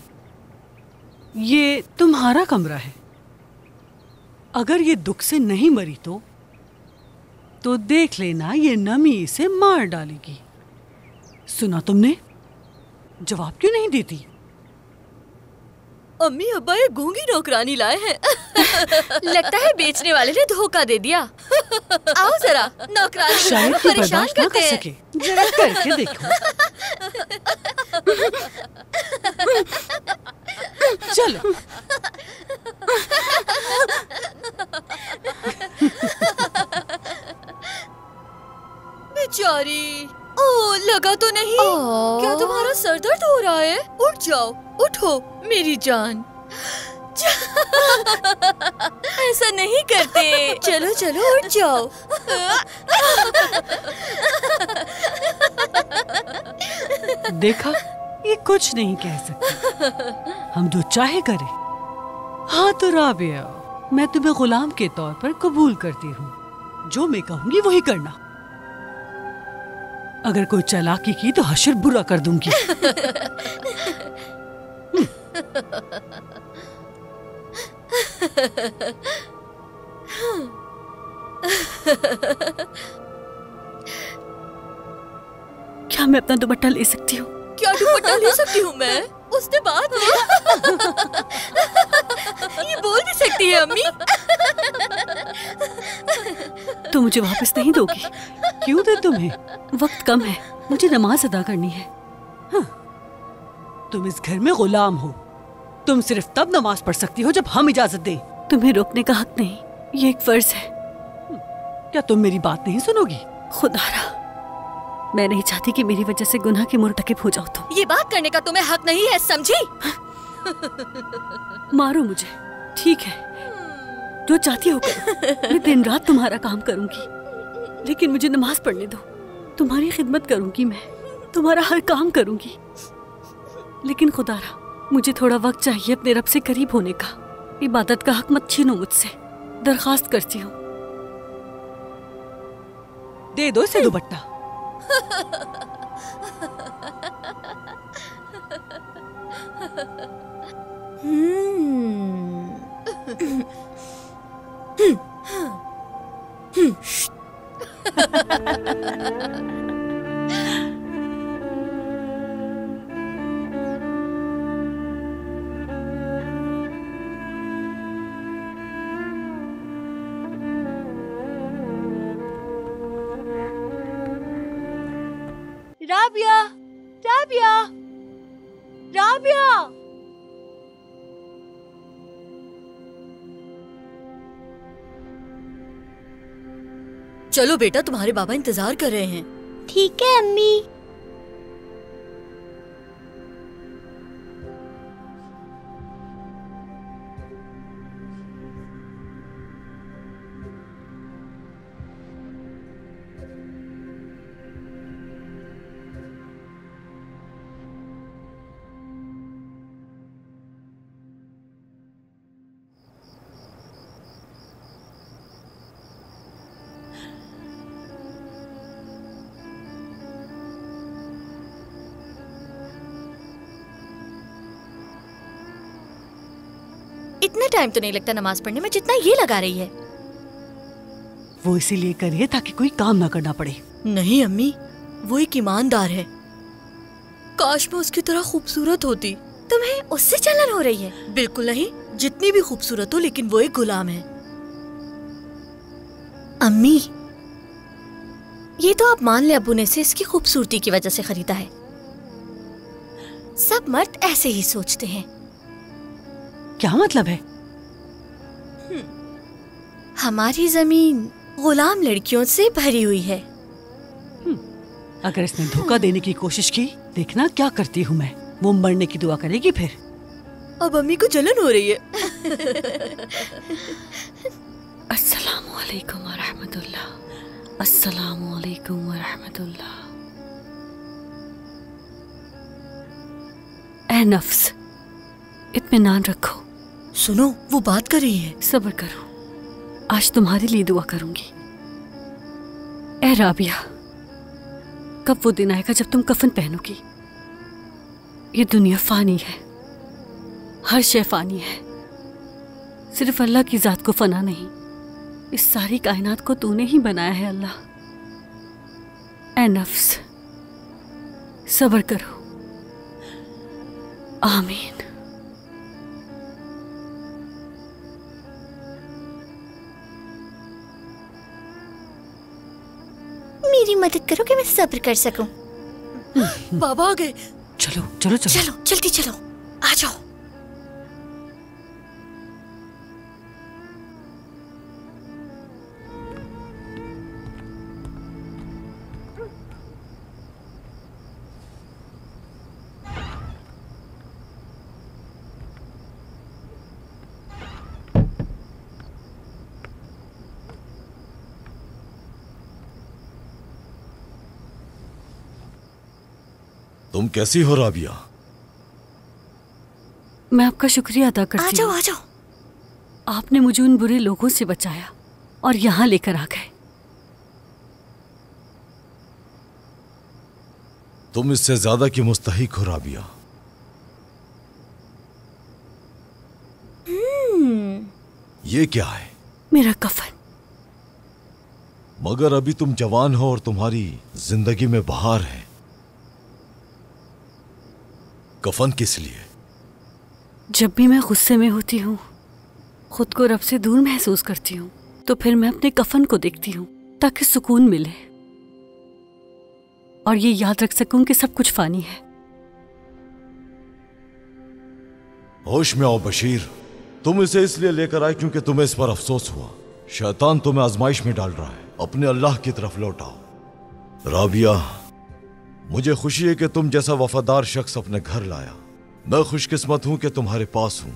ये तुम्हारा कमरा है। अगर ये दुख से नहीं मरी तो देख लेना, ये नमी इसे मार डालेगी। सुना तुमने? जवाब क्यों नहीं देती? अम्मी अब्बा ये गूंगी नौकरानी लाए हैं। लगता है बेचने वाले ने धोखा दे दिया। आओ जरा, नौकरानी शायद को ये परेशान बर्दाश्त ना करते कर हैं। सके। जरा करके देखो। चलो। बेचारी, ओ लगा तो नहीं? क्या तुम्हारा सर दर्द हो रहा है? उठ जाओ, उठो मेरी जान। ऐसा नहीं करते। चलो चलो, उठ जाओ। देखा, ये कुछ नहीं कह सकती। हम जो चाहे करें। हाँ तो राबिया, मैं तुम्हें गुलाम के तौर पर कबूल करती हूँ। जो मैं कहूंगी वही करना। अगर कोई चालाकी की तो हशर बुरा कर दूंगी। क्या मैं अपना दुपट्टा ले सकती हूँ? क्या दुपट्टा ले सकती हूँ मैं? उसने बात ये बोल भी सकती है अम्मी। तो मुझे वापस नहीं दोगी? क्यों दे तुम्हें? वक्त कम है, मुझे नमाज अदा करनी है। हाँ। तुम इस घर में गुलाम हो। तुम सिर्फ तब नमाज पढ़ सकती हो जब हम इजाजत दें। तुम्हें रोकने का हक नहीं, ये एक फर्ज है। क्या तुम मेरी बात नहीं सुनोगी? खुदारा, मैं नहीं चाहती कि मेरी वजह से गुनाह के मुर्तकिब हो जाओ तुम। ये बात करने का तुम्हें हक नहीं है, समझी? मारो मुझे, ठीक है, जो चाहती हो करो। मैं दिन रात तुम्हारा काम करूंगी, लेकिन मुझे नमाज पढ़ने दो। तुम्हारी खिदमत करूंगी, मैं तुम्हारा हर काम करूंगी, लेकिन खुदारा मुझे थोड़ा वक्त चाहिए अपने रब से करीब होने का। इबादत का हक मत छीनो मुझसे, दरखास्त करती हूँ। दे दो इसे दुपट्टा। राबिया, राबिया, राबिया। चलो बेटा, तुम्हारे बाबा इंतजार कर रहे हैं। ठीक है अम्मी। इतना टाइम तो नहीं लगता नमाज पढ़ने में जितना ये लगा रही है। वो इसीलिए करे ताकि कोई काम ना करना पड़े। नहीं अम्मी, वो एक ईमानदार है। काश मैं उसकी तरह खूबसूरत होती। तुम्हें उससे जलन हो रही है? बिल्कुल नहीं, जितनी भी खूबसूरत हो लेकिन वो एक गुलाम है। अम्मी, ये तो आप मान ले अब्बू ने इसे इसकी खूबसूरती की वजह से खरीदा है। सब मर्द ऐसे ही सोचते हैं। क्या मतलब है? हमारी जमीन गुलाम लड़कियों से भरी हुई है। अगर इसने धोखा देने की कोशिश की, देखना क्या करती हूँ मैं। वो मरने की दुआ करेगी फिर। अब अम्मी को जलन हो रही है। अस्सलामु अलैकुम व रहमतुल्लाह। अस्सलामु अलैकुम व रहमतुल्लाह। ऐ नफ्स, इत्मीनान रखो। सुनो, वो बात कर रही है। सब्र करो, आज तुम्हारे लिए दुआ करूंगी। ऐ राबिया, कब वो दिन आएगा जब तुम कफन पहनोगी? ये दुनिया फानी है, हर शय फानी है। सिर्फ अल्लाह की जात को फना नहीं, इस सारी कायनात को तूने ही बनाया है अल्लाह। ऐ नफ्स, सब्र करो। आमीन। मेरी मदद करो कि मैं सब्र कर सकूं। बाबा आ गए। चलो चलो चलो चलो जल्दी चलो, आ जाओ। तुम कैसी हो राबिया? मैं आपका शुक्रिया अदा करती हूँ। आ जाओ आ जाओ। आपने मुझे उन बुरे लोगों से बचाया और यहाँ लेकर आ गए। तुम इससे ज्यादा की मुस्तहिक हो राबिया। ये क्या है? मेरा कफन। मगर अभी तुम जवान हो और तुम्हारी जिंदगी में बहार है। कफन किस लिए? जब भी मैं गुस्से में होती हूँ, खुद को रब से दूर महसूस करती हूँ, तो फिर मैं अपने कफन को देखती हूँ ताकि सुकून मिले और ये याद रख सकूं कि सब कुछ फानी है। होश में आओ बशीर। तुम इसे इसलिए लेकर आए क्योंकि तुम्हें इस पर अफसोस हुआ। शैतान तुम्हें आजमाइश में डाल रहा है। अपने अल्लाह की तरफ लौटाओ। राबिया, मुझे खुशी है कि तुम जैसा वफादार शख्स अपने घर लाया। मैं खुशकिस्मत हूं कि तुम्हारे पास हूं।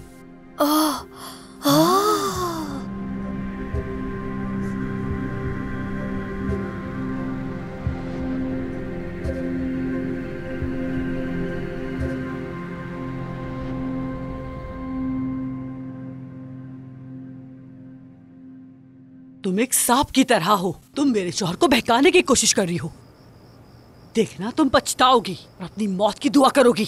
तुम एक सांप की तरह हो। तुम मेरे शौहर को बहकाने की कोशिश कर रही हो। देखना तुम पछताओगी और अपनी मौत की दुआ करोगी।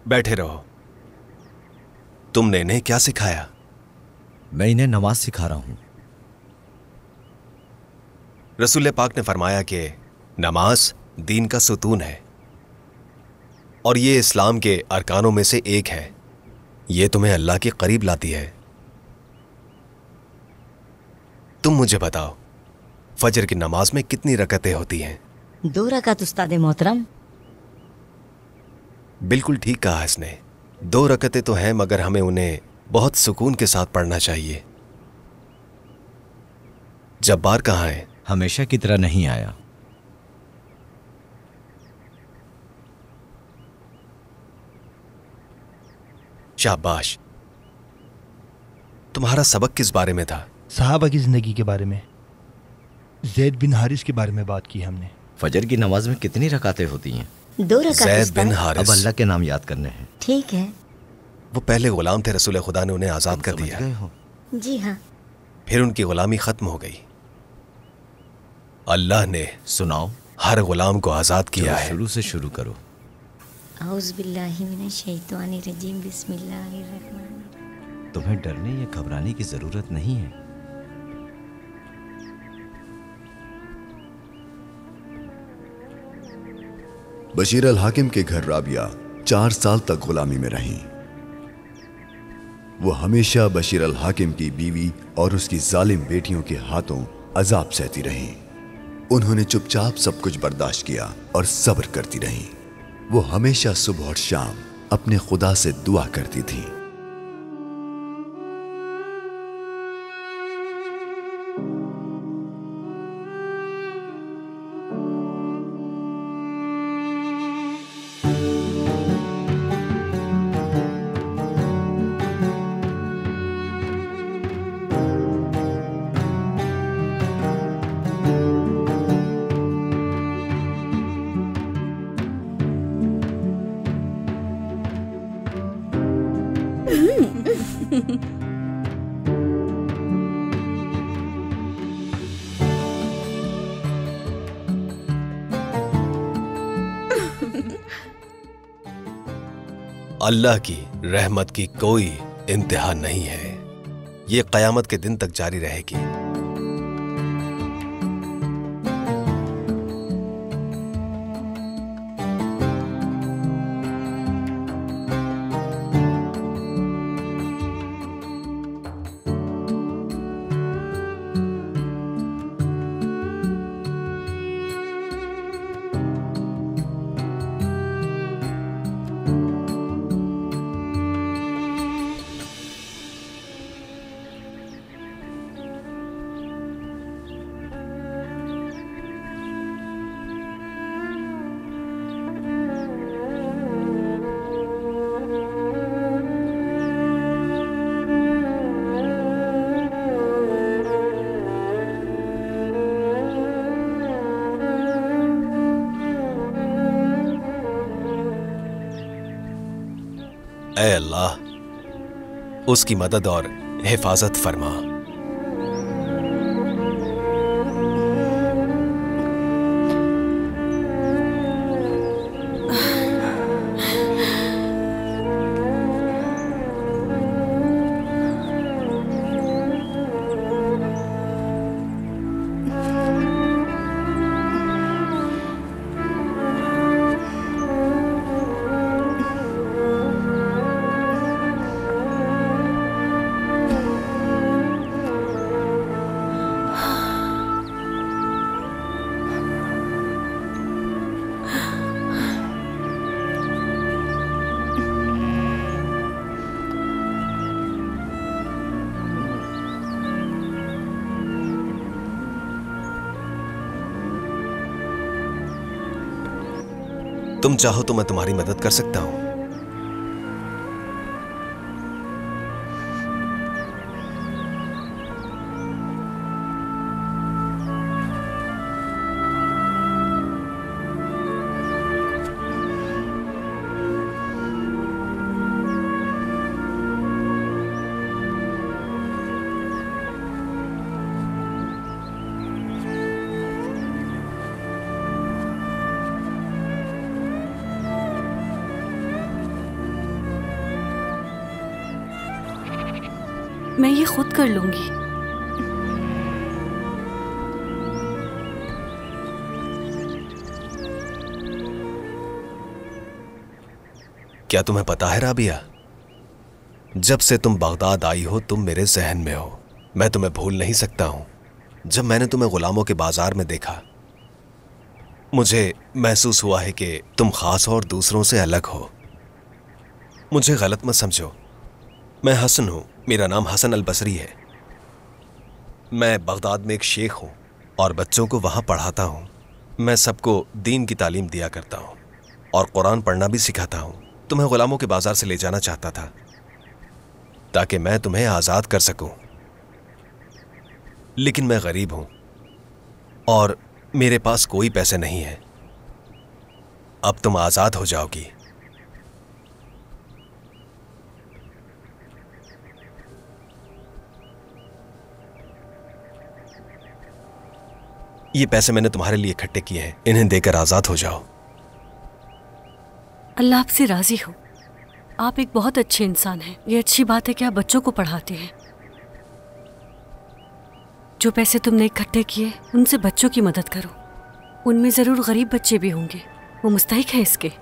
बैठे रहो। तुमने इन्हें क्या सिखाया? मैं इन्हें नमाज सिखा रहा हूं। रसूल पाक ने फरमाया कि नमाज दीन का सुतून है और ये इस्लाम के अरकानों में से एक है। ये तुम्हें अल्लाह के करीब लाती है। तुम मुझे बताओ, फजर की नमाज में कितनी रकतें होती हैं? 2 रकात उस्ताद मोहतरम। बिल्कुल ठीक कहा इसने। 2 रकतें तो हैं, मगर हमें उन्हें बहुत सुकून के साथ पढ़ना चाहिए। जब्बार कहाँ है? हमेशा की तरह नहीं आया। शाबाश। तुम्हारा सबक किस बारे में था? सहाबा की जिंदगी के बारे में। ज़ैद बिन हारिस के बारे में बात की हमने। फजर की नमाज में कितनी रकातें होती हैं? 2 रकात। ज़ैद बिन हारिस। अब अल्लाह के नाम याद करने हैं। ठीक है। वो पहले गुलाम थे, रसूल खुदा ने उन्हें आजाद कर दिया। जी हाँ। फिर उनकी गुलामी खत्म हो गई। अल्लाह ने सुनाओ हर गुलाम को आजाद किया है। शुरू से शुरू करो। औज़ु बिल्लाहि मिनश शैतानिर रजीम, बिस्मिल्लाहिर रहमानिर। तुम्हें डरने या घबराने की जरूरत नहीं है। बशीर अल हाकिम के घर राबिया 4 साल तक गुलामी में रहीं। वो हमेशा बशीर अल हाकिम की बीवी और उसकी जालिम बेटियों के हाथों अजाब सहती रहीं। उन्होंने चुपचाप सब कुछ बर्दाश्त किया और सब्र करती रहीं। वो हमेशा सुबह और शाम अपने खुदा से दुआ करती थीं। अल्लाह की रहमत की कोई इंतहा नहीं है। ये कयामत के दिन तक जारी रहेगी। ऐ अल्लाह, उसकी मदद और हिफाजत फरमा। तुम चाहो तो मैं तुम्हारी मदद कर सकता हूं। मैं ये खुद कर लूंगी। क्या तुम्हें पता है राबिया, जब से तुम बगदाद आई हो तुम मेरे जहन में हो। मैं तुम्हें भूल नहीं सकता हूं। जब मैंने तुम्हें गुलामों के बाजार में देखा, मुझे महसूस हुआ है कि तुम खास और दूसरों से अलग हो। मुझे गलत मत समझो, मैं हसन हूं, मेरा नाम हसन अल बसरी है। मैं बगदाद में एक शेख हूं और बच्चों को वहां पढ़ाता हूं। मैं सबको दीन की तालीम दिया करता हूं और कुरान पढ़ना भी सिखाता हूं। तुम्हें गुलामों के बाजार से ले जाना चाहता था ताकि मैं तुम्हें आजाद कर सकूं, लेकिन मैं गरीब हूं और मेरे पास कोई पैसे नहीं है। अब तुम आजाद हो जाओगी। ये पैसे मैंने तुम्हारे लिए इकट्ठे किए हैं, इन्हें देकर आजाद हो जाओ। अल्लाह आपसे राजी हो। आप एक बहुत अच्छे इंसान हैं। ये अच्छी बात है कि आप बच्चों को पढ़ाते हैं। जो पैसे तुमने इकट्ठे किए उनसे बच्चों की मदद करो। उनमें जरूर गरीब बच्चे भी होंगे, वो मुस्तहिक हैं इसके।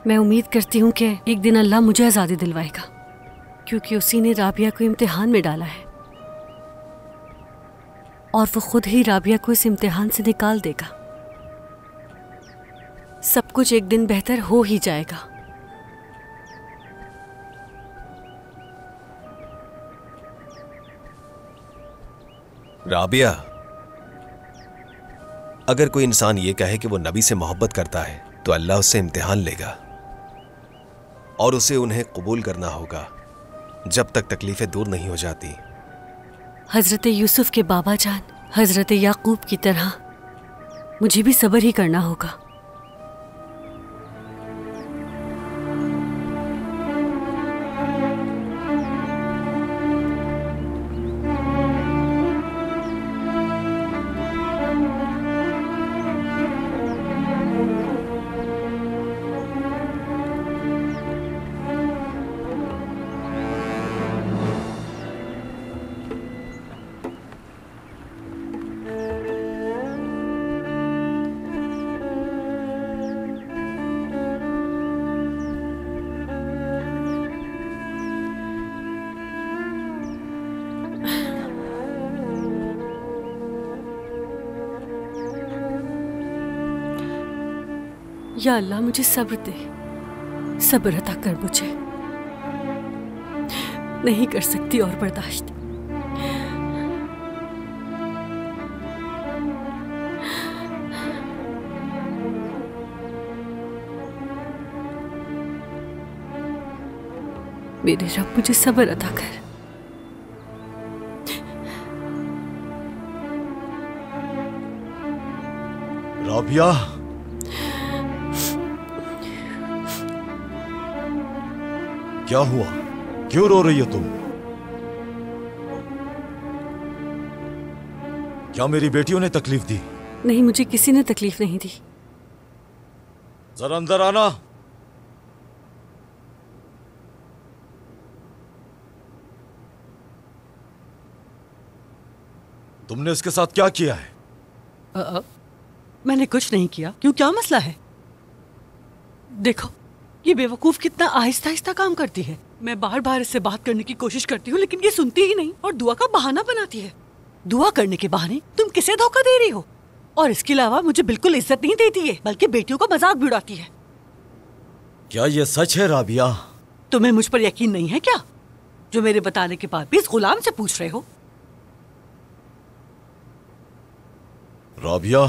मैं उम्मीद करती हूँ कि एक दिन अल्लाह मुझे आज़ादी दिलवाएगा, क्योंकि उसी ने राबिया को इम्तिहान में डाला है और वो खुद ही राबिया को इस इम्तिहान से निकाल देगा। सब कुछ एक दिन बेहतर हो ही जाएगा। राबिया, अगर कोई इंसान ये कहे कि वो नबी से मोहब्बत करता है तो अल्लाह उससे इम्तिहान लेगा और उसे उन्हें कबूल करना होगा जब तक तकलीफें दूर नहीं हो जाती। हजरत यूसुफ के बाबा जान हजरत याकूब की तरह मुझे भी सब्र ही करना होगा। या अल्लाह मुझे सब्र दे, सब्र अता कर मुझे। नहीं कर सकती और बर्दाश्त। मेरे रब मुझे सब्र अता कर। राबिया, क्या हुआ? क्यों रो रही हो तुम? क्या मेरी बेटियों ने तकलीफ दी? नहीं, मुझे किसी ने तकलीफ नहीं दी। जरा अंदर आना। तुमने इसके साथ क्या किया है? मैंने कुछ नहीं किया। क्यों, क्या मसला है? देखो, ये बेवकूफ कितना आहिस्ता आहिस्ता काम करती है। मैं बार बार इससे बात करने की कोशिश करती हूँ लेकिन ये सुनती ही नहीं और दुआ का बहाना बनाती है। दुआ करने के बहाने तुम किसे धोखा दे रही हो? और इसके अलावा मुझे बिल्कुल इज्जत नहीं देती है, बल्कि बेटियों का मजाक भी उड़ाती है। क्या ये सच है राबिया? तुम्हें मुझ पर यकीन नहीं है क्या, जो मेरे बताने के बाद भी इस गुलाम से पूछ रहे हो? राबिया।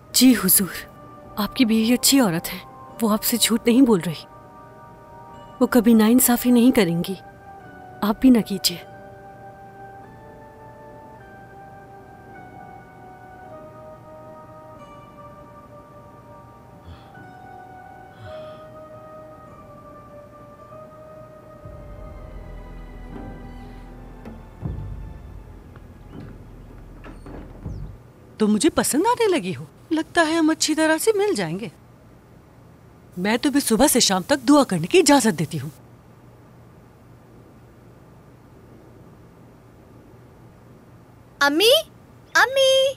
जी हुजूर, आपकी बीवी अच्छी औरत है, वो आपसे झूठ नहीं बोल रही। वो कभी नाइंसाफी नहीं करेंगी, आप भी ना कीजिए। तुम मुझे पसंद आने लगी हो। लगता है हम अच्छी तरह से मिल जाएंगे। मैं तुम्हें सुबह से शाम तक दुआ करने की इजाजत देती हूँ। अम्मी, अम्मी,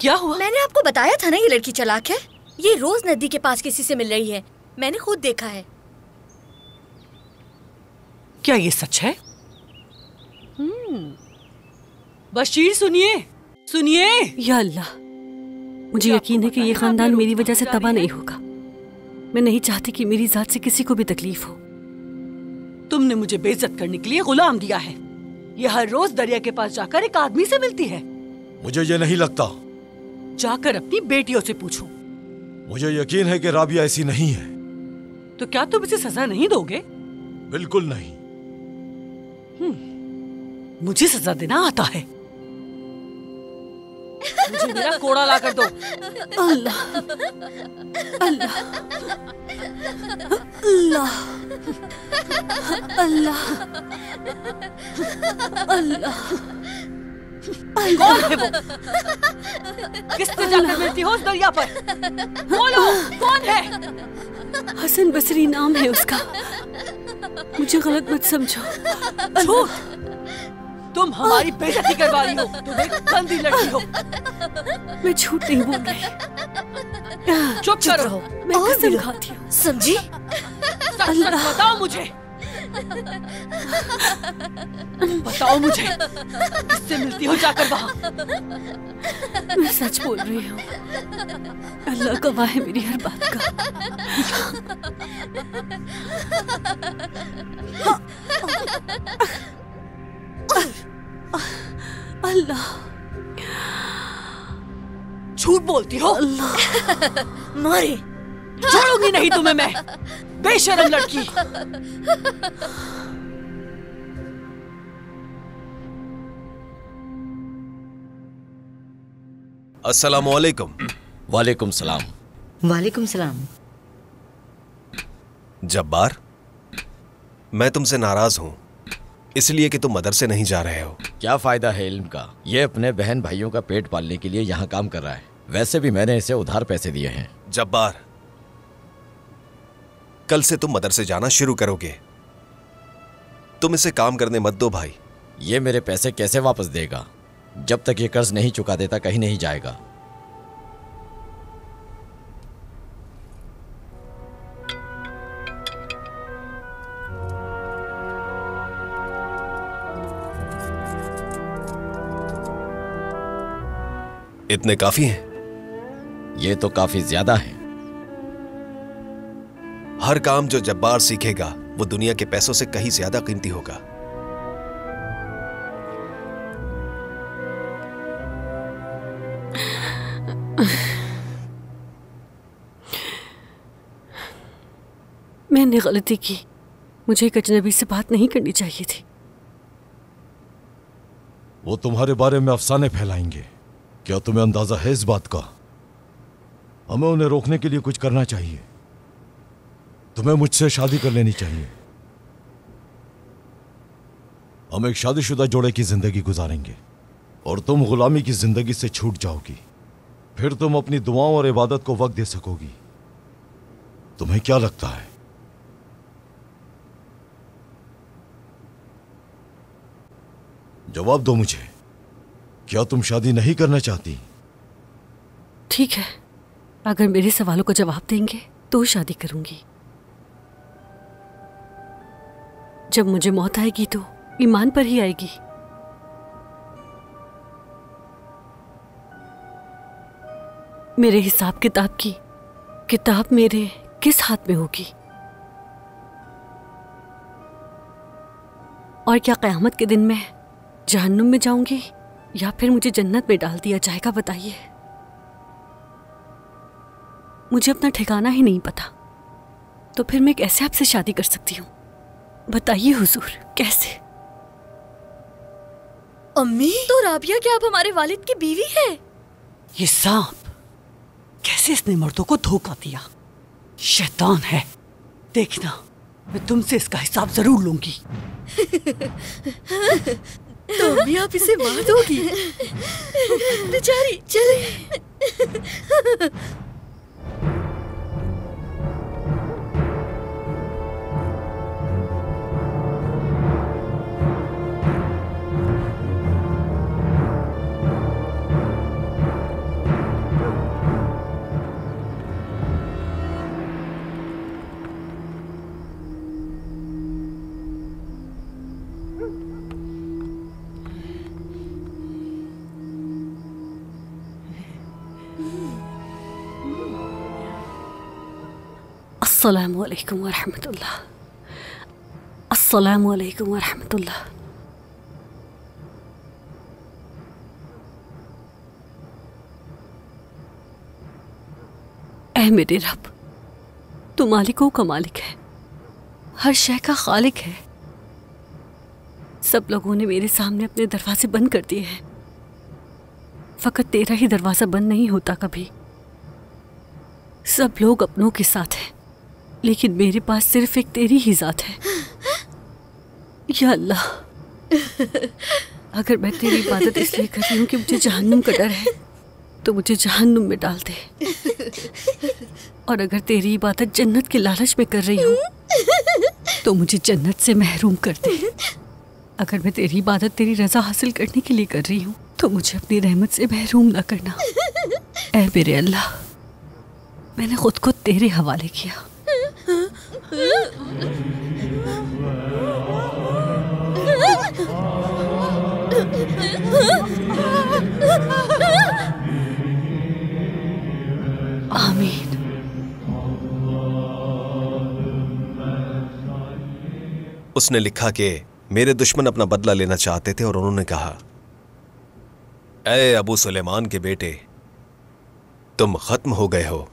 क्या हुआ? मैंने आपको बताया था ना ये लड़की चालाक है। ये रोज नदी के पास किसी से मिल रही है, मैंने खुद देखा है। क्या ये सच है? बशीर सुनिए, सुनिए। या अल्लाह, मुझे यकीन है कि ये खानदान मेरी वजह से तबाह नहीं होगा। मैं नहीं चाहती कि मेरी जात से किसी को भी तकलीफ हो। तुमने मुझे बेइज्जत करने के लिए गुलाम दिया है। ये हर रोज दरिया के पास जाकर एक आदमी से मिलती है। मुझे ये नहीं लगता। जाकर अपनी बेटियों से पूछो। मुझे यकीन है कि राबिया ऐसी नहीं है। तो क्या तुम इसे सजा नहीं दोगे? बिल्कुल नहीं। मुझे सजा देना आता है। मुझे मेरा कोड़ा ला कर दो। अल्लाह, अल्लाह, अल्लाह, अल्लाह, अल्लाह। कौन है वो? किससे जाकर मिलती हो उस दरिया पर? बोलो, कौन है? हसन बसरी नाम है उसका। मुझे गलत मत समझो। झूठ! तुम हमारी बेइज्जती करवा रही हो। तुम एक गंदी लड़की हो। मैं झूठ नहीं बोल रही। चुप करो। मैं कसम खाती हूँ। समझी? सच बताओ मुझे। बताओ मुझे, किससे मिलती हो जाकर वहाँ? मैं सच बोल रही हूँ। अल्लाह गवाह है मेरी हर बात का। अल्लाह, झूठ बोलती हो। अल्लाह, मारे। छोड़ूंगी नहीं तुम्हें मैं, बेशरम लड़की। अस्सलामुअलैकुम। वालेकुम सलाम। वालेकुम सलाम। जब्बार, मैं तुमसे नाराज हूं इसलिए कि तुम मदरसे नहीं जा रहे हो। क्या फायदा है इल्म का? ये अपने बहन भाइयों का पेट पालने के लिए यहाँ काम कर रहा है। वैसे भी मैंने इसे उधार पैसे दिए हैं। जब्बार, कल से तुम मदरसे जाना शुरू करोगे। तुम इसे काम करने मत दो भाई। ये मेरे पैसे कैसे वापस देगा? जब तक ये कर्ज नहीं चुका देता कहीं नहीं जाएगा। इतने काफी हैं? ये तो काफी ज्यादा है। हर काम जो जब्बार सीखेगा वो दुनिया के पैसों से कहीं ज्यादा कीमती होगा। मैंने गलती की। मुझे एक अजनबी से बात नहीं करनी चाहिए थी। वो तुम्हारे बारे में अफसाने फैलाएंगे। क्या तुम्हें अंदाजा है इस बात का? हमें उन्हें रोकने के लिए कुछ करना चाहिए। तुम्हें मुझसे शादी कर लेनी चाहिए। हम एक शादीशुदा जोड़े की जिंदगी गुजारेंगे और तुम गुलामी की जिंदगी से छूट जाओगी। फिर तुम अपनी दुआओं और इबादत को वक्त दे सकोगी। तुम्हें क्या लगता है? जवाब दो मुझे। क्या तुम शादी नहीं करना चाहती? ठीक है, अगर मेरे सवालों का जवाब देंगे तो शादी करूंगी। जब मुझे मौत आएगी तो ईमान पर ही आएगी। मेरे हिसाब किताब की किताब मेरे किस हाथ में होगी? और क्या क़यामत के दिन मैं जहन्नुम में जाऊंगी या फिर मुझे जन्नत में डाल दिया जाएगा? बताइए। मुझे अपना ठिकाना ही नहीं पता, तो फिर मैं कैसे आपसे शादी कर सकती हूँ? बताइए हुजूर, कैसे? अम्मी, तो राबिया क्या आप हमारे वालिद की बीवी है? ये सांप कैसे इसने मर्दों को धोखा दिया? शैतान है। देखना, मैं तुमसे इसका हिसाब जरूर लूंगी। तो अम्मी आप इसे मार दोगी? बेचारी, चले। अस्सलामु अलैकुम व रहमतुल्लाह। अस्सलामु अलैकुम व रहमतुल्लाह। ऐ मेरे रब, तू मालिकों का मालिक है, हर शय का खालिक है। सब लोगों ने मेरे सामने अपने दरवाजे बंद कर दिए हैं, फकत तेरा ही दरवाजा बंद नहीं होता कभी। सब लोग अपनों के साथ हैं, लेकिन मेरे पास सिर्फ एक तेरी ही ज़ात है। या अल्लाह, अगर मैं तेरी इबादत इसलिए कर रही हूँ कि मुझे जहन्नुम का डर है, तो मुझे जहन्नुम में डाल दे। और अगर तेरी इबादत जन्नत के लालच में कर रही हूँ, तो मुझे जन्नत से महरूम कर दे। अगर मैं तेरी इबादत तेरी रजा हासिल करने के लिए कर रही हूँ, तो मुझे अपनी रहमत से महरूम ना करना। ऐ मेरे अल्लाह, मैंने खुद को तेरे हवाले किया। आमीन। उसने लिखा कि मेरे दुश्मन अपना बदला लेना चाहते थे और उन्होंने कहा, ऐ अबू सुलेमान के बेटे, तुम खत्म हो गए हो,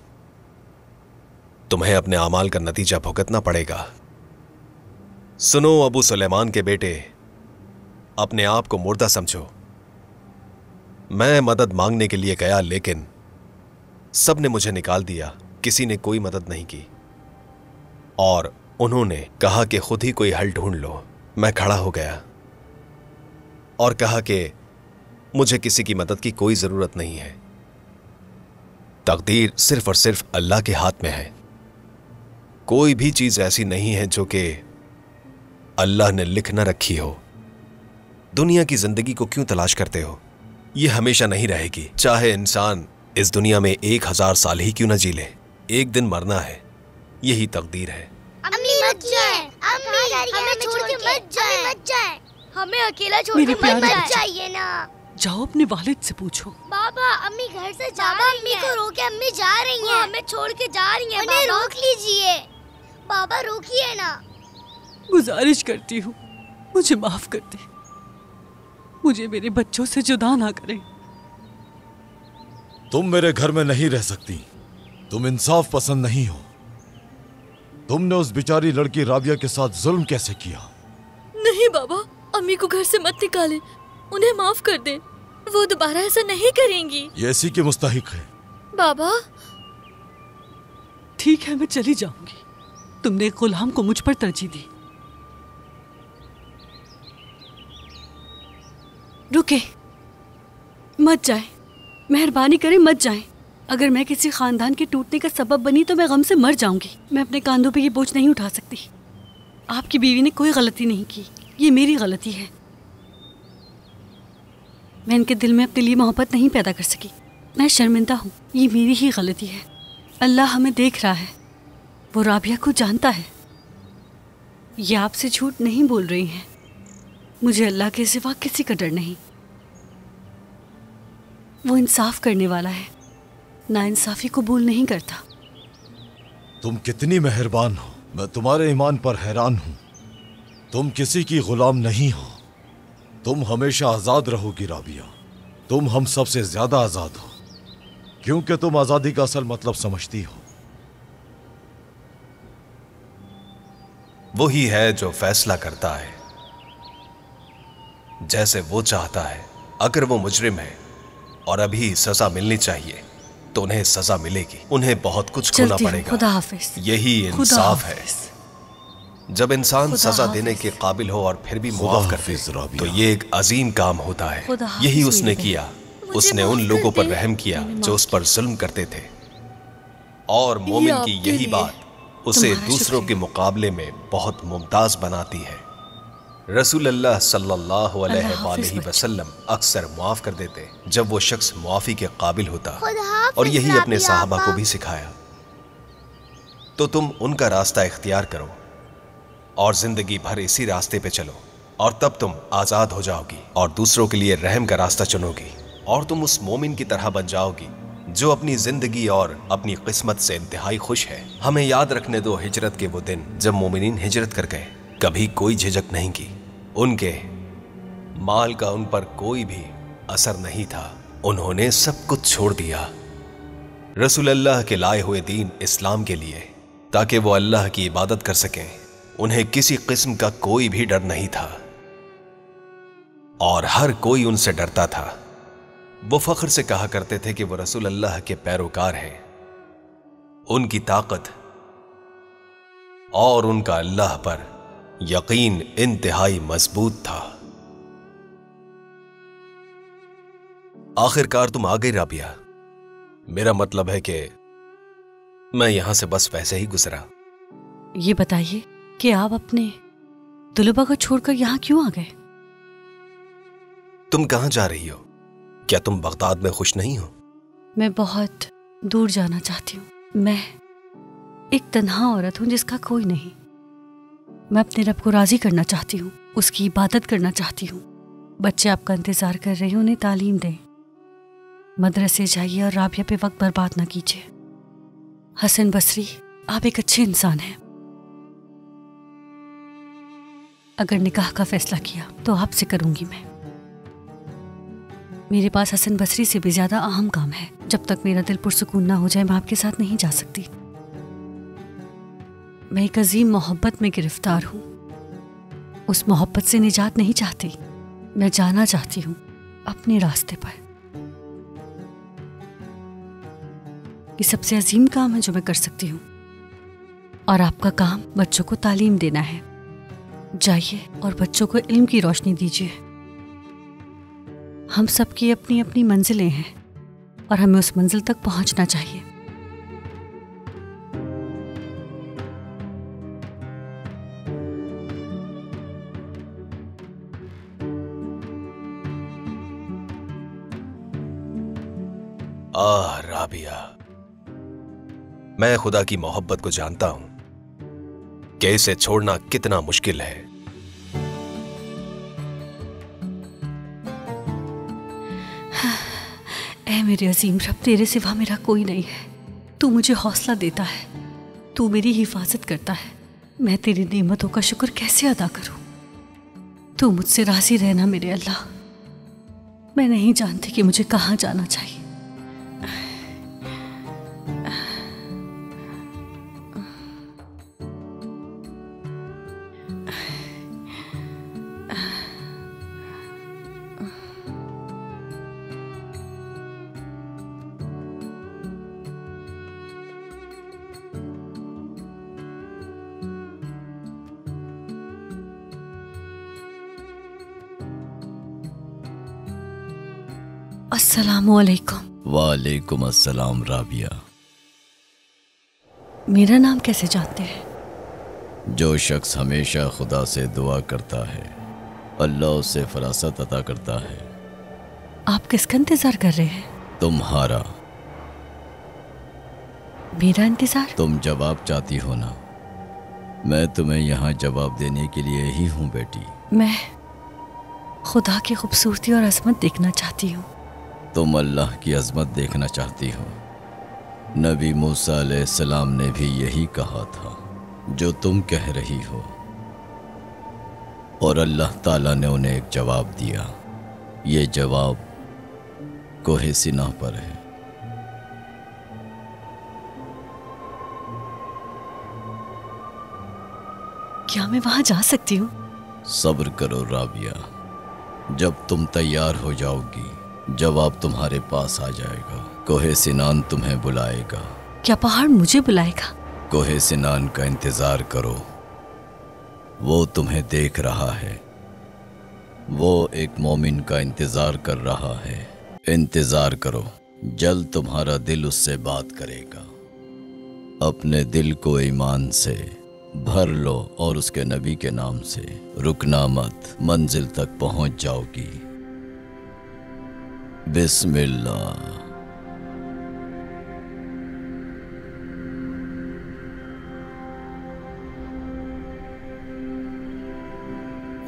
तुम्हें अपने अमाल का नतीजा भुगतना पड़ेगा। सुनो अबू सुलेमान के बेटे, अपने आप को मुर्दा समझो। मैं मदद मांगने के लिए गया, लेकिन सब ने मुझे निकाल दिया, किसी ने कोई मदद नहीं की। और उन्होंने कहा कि खुद ही कोई हल ढूंढ लो। मैं खड़ा हो गया और कहा कि मुझे किसी की मदद की कोई जरूरत नहीं है। तकदीर सिर्फ और सिर्फ अल्लाह के हाथ में है। कोई भी चीज ऐसी नहीं है जो कि अल्लाह ने लिख न रखी हो। दुनिया की जिंदगी को क्यों तलाश करते हो? यह हमेशा नहीं रहेगी, चाहे इंसान इस दुनिया में 1000 साल ही क्यों न जी ले। एक दिन मरना है, यही तकदीर है। अम्मी मत जाए, अम्मी हमें छोड़ के मत जाए, हमें अकेला छोड़ मेरे के प्यारे मत बच्चे। जाइए ना। जाओ अपने वालिद से पूछो। बाबा, अम्मी घर से जा रही हैं। अम्मी को रोके, अम्मी जा रही हैं। हमें छोड़ के जा रही हैं। उन्हें रोक लीजिए। बाबा रोकिए ना। गुजारिश करती हूँ, मुझे माफ कर दे। मुझे मेरे बच्चों से जुदा ना करें। तुम मेरे घर में नहीं रह सकती। तुम इंसाफ पसंद नहीं हो। तुमने उस बेचारी लड़की राबिया के साथ जुल्म कैसे किया? नहीं बाबा, अम्मी को घर से मत निकालें, उन्हें माफ कर दें। वो दोबारा ऐसा नहीं करेंगी। ये इसी के मुस्तहिक है। बाबा ठीक है, मैं चली जाऊंगी। तुमने एक गुलाम को मुझ पर तरजीह दी। रुके, मत जाए, मेहरबानी करें मत जाएं। अगर मैं किसी खानदान के टूटने का सबब बनी तो मैं गम से मर जाऊंगी। मैं अपने कांधों पे ये बोझ नहीं उठा सकती। आपकी बीवी ने कोई गलती नहीं की, ये मेरी गलती है। मैं इनके दिल में अपने लिए मोहब्बत नहीं पैदा कर सकी। मैं शर्मिंदा हूँ, ये मेरी ही गलती है। अल्लाह हमें देख रहा है, वो राबिया को जानता है। ये आपसे झूठ नहीं बोल रही हैं। मुझे अल्लाह के सिवा किसी का डर नहीं। वो इंसाफ करने वाला है, नाइंसाफी कबूल नहीं करता। तुम कितनी मेहरबान हो। मैं तुम्हारे ईमान पर हैरान हूं। तुम किसी की गुलाम नहीं हो। तुम हमेशा आजाद रहोगी राबिया। तुम हम सबसे ज्यादा आजाद हो, क्योंकि तुम आजादी का असल मतलब समझती हो। वही है जो फैसला करता है जैसे वो चाहता है। अगर वो मुजरिम है और अभी सजा मिलनी चाहिए, तो उन्हें सजा मिलेगी। उन्हें बहुत कुछ खोना पड़ेगा। खुदा हाफिज। यही इंसाफ है। जब इंसान सजा देने के काबिल हो और फिर भी मुआफ कर दे, तो ये एक अजीम काम होता है। यही उसने किया। उसने उन लोगों पर रहम किया जो उस पर जुल्म करते थे। और मोमिन की यही बात उसे दूसरों के मुकाबले में बहुत मुमताज बनाती है। रसूल अल्लाह सल्लल्लाहु अलैहि वसल्लम अक्सर मुआफ कर देते जब वो शख्स मुआफी के काबिल होता, और यही अपने साहबा को भी सिखाया। तो तुम उनका रास्ता इख्तियार करो और जिंदगी भर इसी रास्ते पे चलो, और तब तुम आजाद हो जाओगी और दूसरों के लिए रहम का रास्ता चुनोगी, और तुम उस मोमिन की तरह बन जाओगी जो अपनी जिंदगी और अपनी किस्मत से इंतहाई खुश है। हमें याद रखने दो हिजरत के वो दिन जब मोमिनीन हिजरत कर गए, कभी कोई झिझक नहीं की, उनके माल का उन पर कोई भी असर नहीं था, उन्होंने सब कुछ छोड़ दिया रसूल अल्लाह के लाए हुए दीन इस्लाम के लिए, ताकि वो अल्लाह की इबादत कर सकें। उन्हें किसी किस्म का कोई भी डर नहीं था और हर कोई उनसे डरता था। वो फख्र से कहा करते थे कि वो रसूल अल्लाह के पैरोकार हैं। उनकी ताकत और उनका अल्लाह पर यकीन इंतहाई मजबूत था। आखिरकार तुम आ गई राबिया। मेरा मतलब है कि मैं यहां से बस वैसे ही गुजरा। ये बताइए कि आप अपने तुलबा को छोड़कर यहाँ क्यों आ गए? तुम कहां जा रही हो? क्या तुम बगदाद में खुश नहीं हो? मैं बहुत दूर जाना चाहती हूँ। मैं एक तन्हा औरत हूँ जिसका कोई नहीं। मैं अपने रब को राजी करना चाहती हूँ, उसकी इबादत करना चाहती हूँ। बच्चे आपका इंतजार कर रहे हैं, उन्हें तालीम दें, मदरसे जाइए और राबिया पे वक्त बर्बाद ना कीजिए। हसन बसरी, आप एक अच्छे इंसान हैं। अगर निकाह का फैसला किया तो आपसे करूंगी मैं। मेरे पास हसन बसरी से भी ज्यादा अहम काम है। जब तक मेरा दिल पुरसुकून ना हो जाए मैं आपके साथ नहीं जा सकती। मैं एक अजीम मोहब्बत में गिरफ्तार हूँ। उस मोहब्बत से निजात नहीं चाहती। मैं जाना चाहती हूँ अपने रास्ते पर। ये सबसे अजीम काम है जो मैं कर सकती हूँ। और आपका काम बच्चों को तालीम देना है। जाइए और बच्चों को इल्म की रोशनी दीजिए। हम सबकी अपनी अपनी मंजिलें हैं और हमें उस मंजिल तक पहुंचना चाहिए। आह राबिया, मैं खुदा की मोहब्बत को जानता हूं कि इसे छोड़ना कितना मुश्किल है। ऐ मेरे अजीम रब, तेरे सिवा मेरा कोई नहीं है। तू मुझे हौसला देता है, तू मेरी हिफाजत करता है। मैं तेरी नेमतों का शुक्र कैसे अदा करूं? तू मुझसे राजी रहना मेरे अल्लाह। मैं नहीं जानती कि मुझे कहाँ जाना चाहिए। अस्सलामुअलैकुम। वालेकुम अस्सलाम राबिया। मेरा नाम कैसे जानते हैं? जो शख्स हमेशा खुदा से दुआ करता है अल्लाह उसे फरासत अता करता है। आप किसका इंतजार कर रहे हैं? तुम्हारा। मेरा इंतजार? तुम जवाब चाहती हो ना? मैं तुम्हें यहाँ जवाब देने के लिए ही हूँ बेटी। मैं खुदा की खूबसूरती और अजमत देखना चाहती हूँ। तुम अल्लाह की अजमत देखना चाहती हो? नबी मूसा अलैहिस्सलाम ने भी यही कहा था जो तुम कह रही हो, और अल्लाह ताला ने उन्हें एक जवाब दिया। ये जवाब कोहे सिना पर है। क्या मैं वहां जा सकती हूँ? सब्र करो राबिया, जब तुम तैयार हो जाओगी जवाब तुम्हारे पास आ जाएगा। कोहे सिनान तुम्हें बुलाएगा। क्या पहाड़ मुझे बुलाएगा? कोहे सिनान का इंतजार करो, वो तुम्हें देख रहा है। वो एक मोमिन का इंतजार कर रहा है। इंतजार करो, जल्द तुम्हारा दिल उससे बात करेगा। अपने दिल को ईमान से भर लो और उसके नबी के नाम से रुकना मत, मंजिल तक पहुंच जाओगी। बिस्मिल्लाह।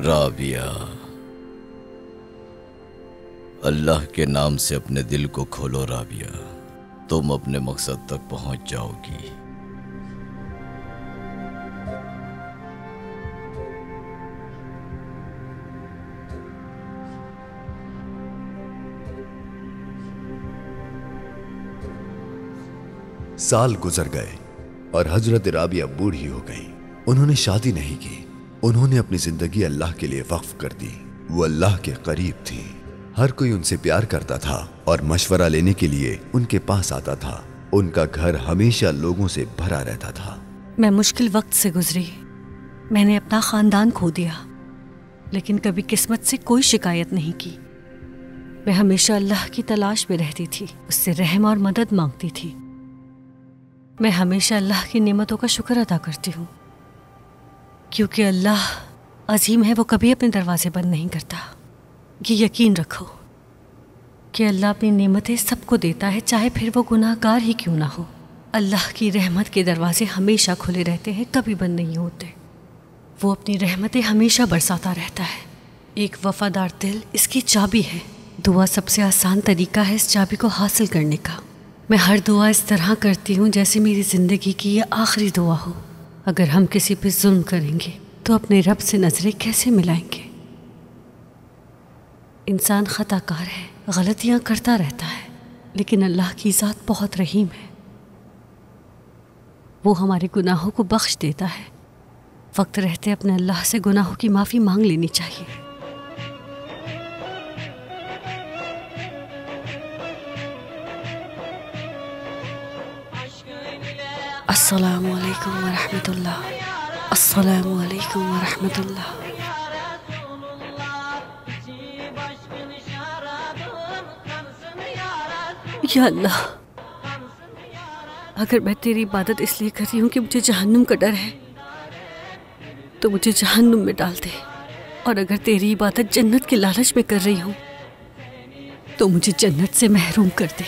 राबिया, अल्लाह के नाम से अपने दिल को खोलो राबिया। तुम अपने मकसद तक पहुंच जाओगी। साल गुजर गए और हजरत राबिया बूढ़ी हो गई। उन्होंने शादी नहीं की। उन्होंने अपनी जिंदगी अल्लाह के लिए वक्फ कर दी। वो अल्लाह के करीब थी। हर कोई उनसे प्यार करता था और मशवरा लेने के लिए उनके पास आता था। उनका घर हमेशा लोगों से भरा रहता था। मैं मुश्किल वक्त से गुजरी। मैंने अपना खानदान खो दिया, लेकिन कभी किस्मत से कोई शिकायत नहीं की। मैं हमेशा अल्लाह की तलाश में रहती थी, उससे रहम और मदद मांगती थी। मैं हमेशा अल्लाह की नेमतों का शुक्र अदा करती हूँ, क्योंकि अल्लाह अजीम है, वो कभी अपने दरवाजे बंद नहीं करता। ये यकीन रखो कि अल्लाह अपनी नेमतें सबको देता है, चाहे फिर वो गुनाहगार ही क्यों ना हो। अल्लाह की रहमत के दरवाजे हमेशा खुले रहते हैं, कभी बंद नहीं होते। वो अपनी रहमतें हमेशा बरसाता रहता है। एक वफादार दिल इसकी चाबी है। दुआ सबसे आसान तरीका है इस चाबी को हासिल करने का। मैं हर दुआ इस तरह करती हूँ जैसे मेरी ज़िंदगी की ये आखिरी दुआ हो। अगर हम किसी पे जुल्म करेंगे तो अपने रब से नज़रें कैसे मिलाएंगे? इंसान खताकार है, गलतियाँ करता रहता है, लेकिन अल्लाह की ज़ात बहुत रहीम है। वो हमारे गुनाहों को बख्श देता है। वक्त रहते अपने अल्लाह से गुनाहों की माफ़ी मांग लेनी चाहिए। अस्सलामु अलैकुम व रहमतुल्लाह। अस्सलामु अलैकुम व रहमतुल्लाह। या अल्लाह, अगर मैं तेरी इबादत इसलिए कर रही हूँ कि मुझे जहन्नुम का डर है, तो मुझे जहन्नुम में डाल दे। और अगर तेरी इबादत जन्नत के लालच में कर रही हूँ, तो मुझे जन्नत से महरूम कर दे।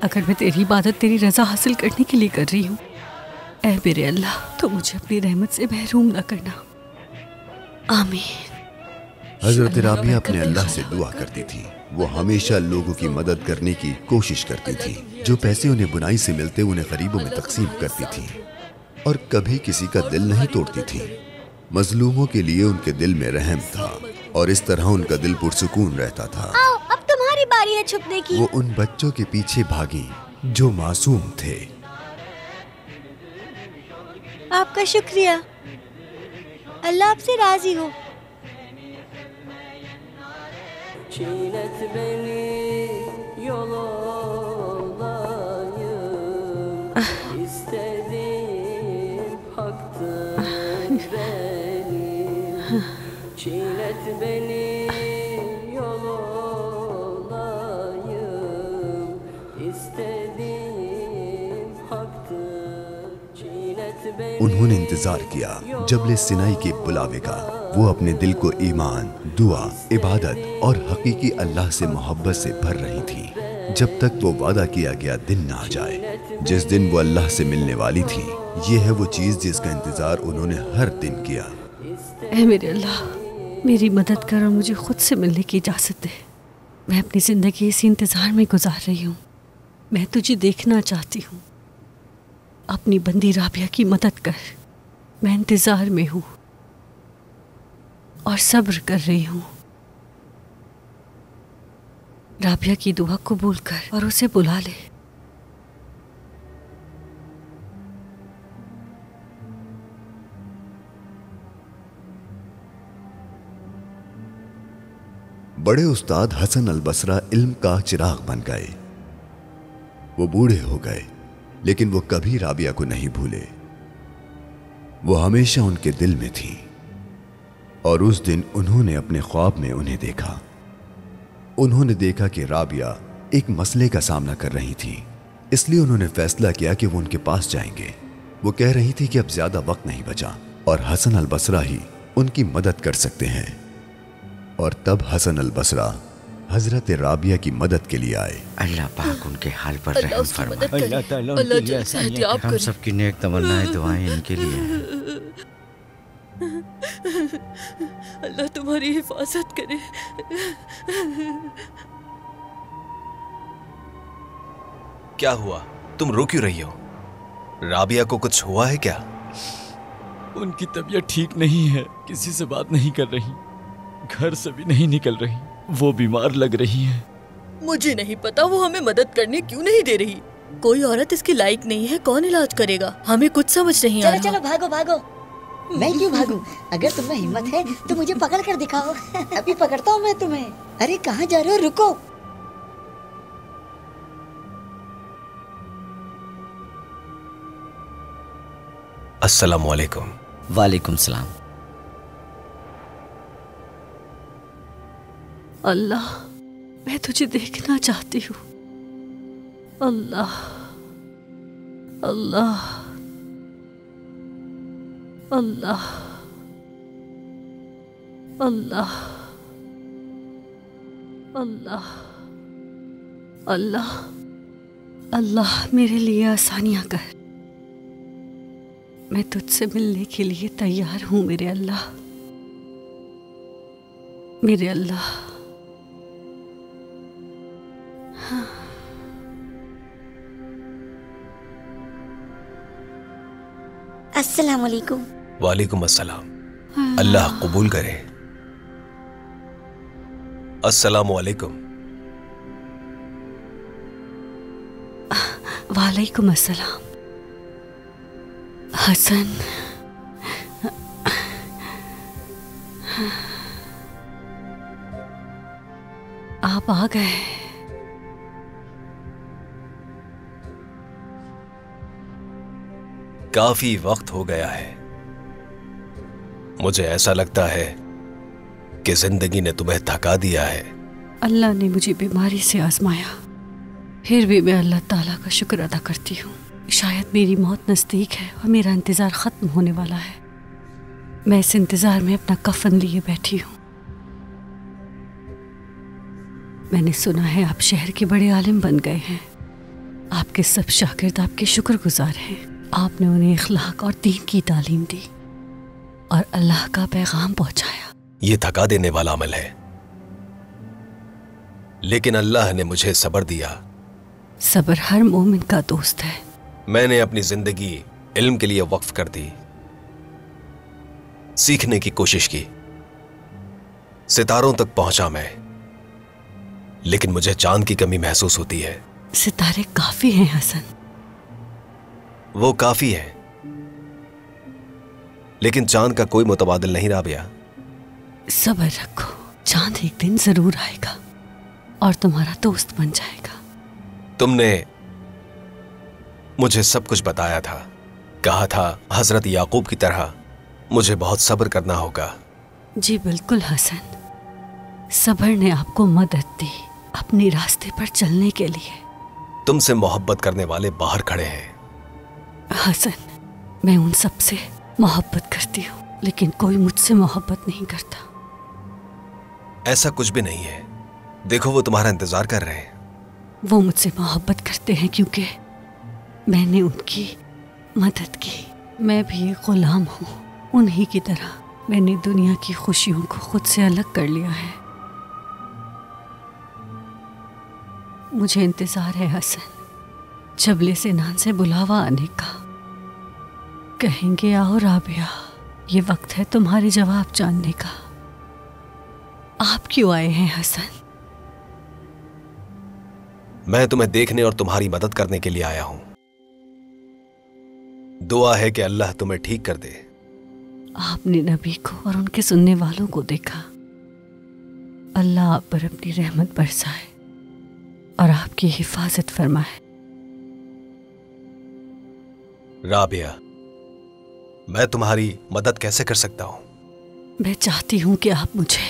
अगर मैं तेरी इबादत तेरी रज़ा हासिल करने के लिए कर रही हूँ, ऐ मेरे अल्लाह, तो मुझे अपनी रहमत से महरूम न करना। आमीन। हजरत राबिया अपने अल्लाह से दुआ करती थी। वो हमेशा लोगों की मदद करने की कोशिश करती थी। जो पैसे उन्हें बुनाई से मिलते उन्हें गरीबों में तकसीम करती थी और कभी किसी का दिल नहीं तोड़ती थी। मजलूमों के लिए उनके दिल में रहम था और इस तरह उनका दिल पुरसुकून रहता था। आओ, अब तुम्हारी बारी है छुपने की। वो उन बच्चों के पीछे भागी जो मासूम थे। आपका शुक्रिया, अल्लाह आपसे राजी हो। Çiğnet beni yol olayım, İstediğim haktır benim. Çiğnet beni yol olayım, İstediğim haktır. Çiğnet beni. उन्होंने इंतजार किया जबले सिनाई के बुलावे का। वो अपने दिल को ईमान, दुआ, इबादत और हकीकी अल्लाह से मोहब्बत से भर रही थी, जब तक वो वादा किया गया दिन ना आ जाए। जिस दिन वो अल्लाह से मिलने वाली थी, ये है वो चीज़ जिसका इंतजार उन्होंने हर दिन किया। ऐ मेरे अल्लाह, मेरी मदद कर और मुझे खुद से मिलने की इजाज़त दे। मैं अपनी ज़िंदगी इसी इंतज़ार में गुजार रही हूँ। मैं तुझे देखना चाहती हूँ। अपनी बंदी राबिया की मदद कर। मैं इंतज़ार में हूँ और सब्र कर रही हूँ। राबिया की दुआ कबूल कर और उसे बुला ले। बड़े उस्ताद हसन अल बसरा इल्म का चिराग बन गए। वो बूढ़े हो गए, लेकिन वो कभी राबिया को नहीं भूले। वो हमेशा उनके दिल में थी और उस दिन उन्होंने अपने ख्वाब में उन्हें देखा। उन्होंने देखा कि राबिया एक मसले का सामना कर रही थी, इसलिए उन्होंने फैसला किया कि वो उनके पास जाएंगे। वो कह रही थी कि अब ज्यादा वक्त नहीं बचा और हसन अल बसरा ही उनकी मदद कर सकते हैं। और तब हसन अल बसरा हजरत राबिया की मदद के लिए आए। अल्लाह पाक उनके हाल पर रहम फरमाए। अल्लाह ताला उनके लिए आसानियां करे। हम सबकी नेक तमन्नाएं दुआएं इनके लिए। अल्लाह तुम्हारी हिफाजत करे। क्या हुआ? तुम रो क्यों रही हो? राबिया को कुछ हुआ है क्या? उनकी तबीयत ठीक नहीं है, किसी से बात नहीं कर रही, घर से भी नहीं निकल रही, वो बीमार लग रही है। मुझे नहीं पता वो हमें मदद करने क्यों नहीं दे रही। कोई औरत इसके लायक नहीं है, कौन इलाज करेगा? हमें कुछ समझ नहीं आ रहा। चलो भागो भागो। मैं क्यों भागूं? अगर तुम्हें हिम्मत है तो मुझे पकड़ कर दिखाओ। अभी पकड़ता हूँ मैं तुम्हें। अरे कहाँ जा रहे हो? रुको। अस्सलामु अलैकुम। वालेकुम सलाम। अल्लाह, मैं तुझे देखना चाहती हूँ। अल्लाह अल्लाह अल्लाह अल्लाह अल्लाह अल्लाह अल्लाह, मेरे लिए आसानियाँ कर। मैं तुझसे मिलने के लिए तैयार हूँ मेरे अल्लाह, मेरे अल्लाह। अस्सलाम वालेकुम। वालेकुम अस्सलाम। अल्लाह कबूल करे। अस्सलाम वालेकुम। वालेकुम अस्सलाम। हसन, आप आ गए। काफी वक्त हो गया है। मुझे ऐसा लगता है कि जिंदगी ने तुम्हें थका दिया है। अल्लाह ने मुझे बीमारी से आजमाया, फिर भी मैं अल्लाह ताला का शुक्र अदा करती हूँ। शायद मेरी मौत नज़दीक है और मेरा इंतज़ार ख़त्म होने वाला है। मैं इस इंतज़ार में अपना कफन लिए बैठी हूँ। मैंने सुना है आप शहर के बड़े आलिम बन गए हैं। आपके सब शागिर्द आपके शुक्रगुजार हैं। आपने उन्हें इखलाक और दीन की तालीम दी और अल्लाह का पैगाम पहुंचाया। ये थका देने वाला अमल है, लेकिन अल्लाह ने मुझे सब्र दिया। सब्र हर मोमिन का दोस्त है। मैंने अपनी जिंदगी इल्म के लिए वक्फ कर दी, सीखने की कोशिश की, सितारों तक पहुंचा मैं, लेकिन मुझे चांद की कमी महसूस होती है। सितारे काफी हैं हसन। वो काफी है, लेकिन चांद का कोई मुतबादिल नहीं राबिया। सब्र रखो, चांद एक दिन जरूर आएगा और तुम्हारा दोस्त बन जाएगा। तुमने मुझे सब कुछ बताया था, कहा था हजरत याकूब की तरह मुझे बहुत सब्र करना होगा। जी बिल्कुल हसन, सब्र ने आपको मदद दी अपने रास्ते पर चलने के लिए। तुमसे मोहब्बत करने वाले बाहर खड़े हैं। हसन, मैं उन सब से मोहब्बत करती हूँ, लेकिन कोई मुझसे मोहब्बत नहीं करता। ऐसा कुछ भी नहीं है, देखो वो तुम्हारा इंतजार कर रहे हैं। वो मुझसे मोहब्बत करते हैं क्योंकि मैंने उनकी मदद की। मैं भी एक गुलाम हूँ, उन्हीं की तरह मैंने दुनिया की खुशियों को खुद से अलग कर लिया है। मुझे इंतजार है हसन, जबले से नान से बुलावा आने का। कहेंगे आओ राबिया, ये वक्त है तुम्हारे जवाब जानने का। आप क्यों आए हैं हसन? मैं तुम्हें देखने और तुम्हारी मदद करने के लिए आया हूं। दुआ है कि अल्लाह तुम्हें ठीक कर दे। आपने नबी को और उनके सुनने वालों को देखा। अल्लाह आप पर अपनी रहमत बरसाए और आपकी हिफाजत फरमाए। राबिया, मैं तुम्हारी मदद कैसे कर सकता हूं? मैं चाहती हूं कि आप मुझे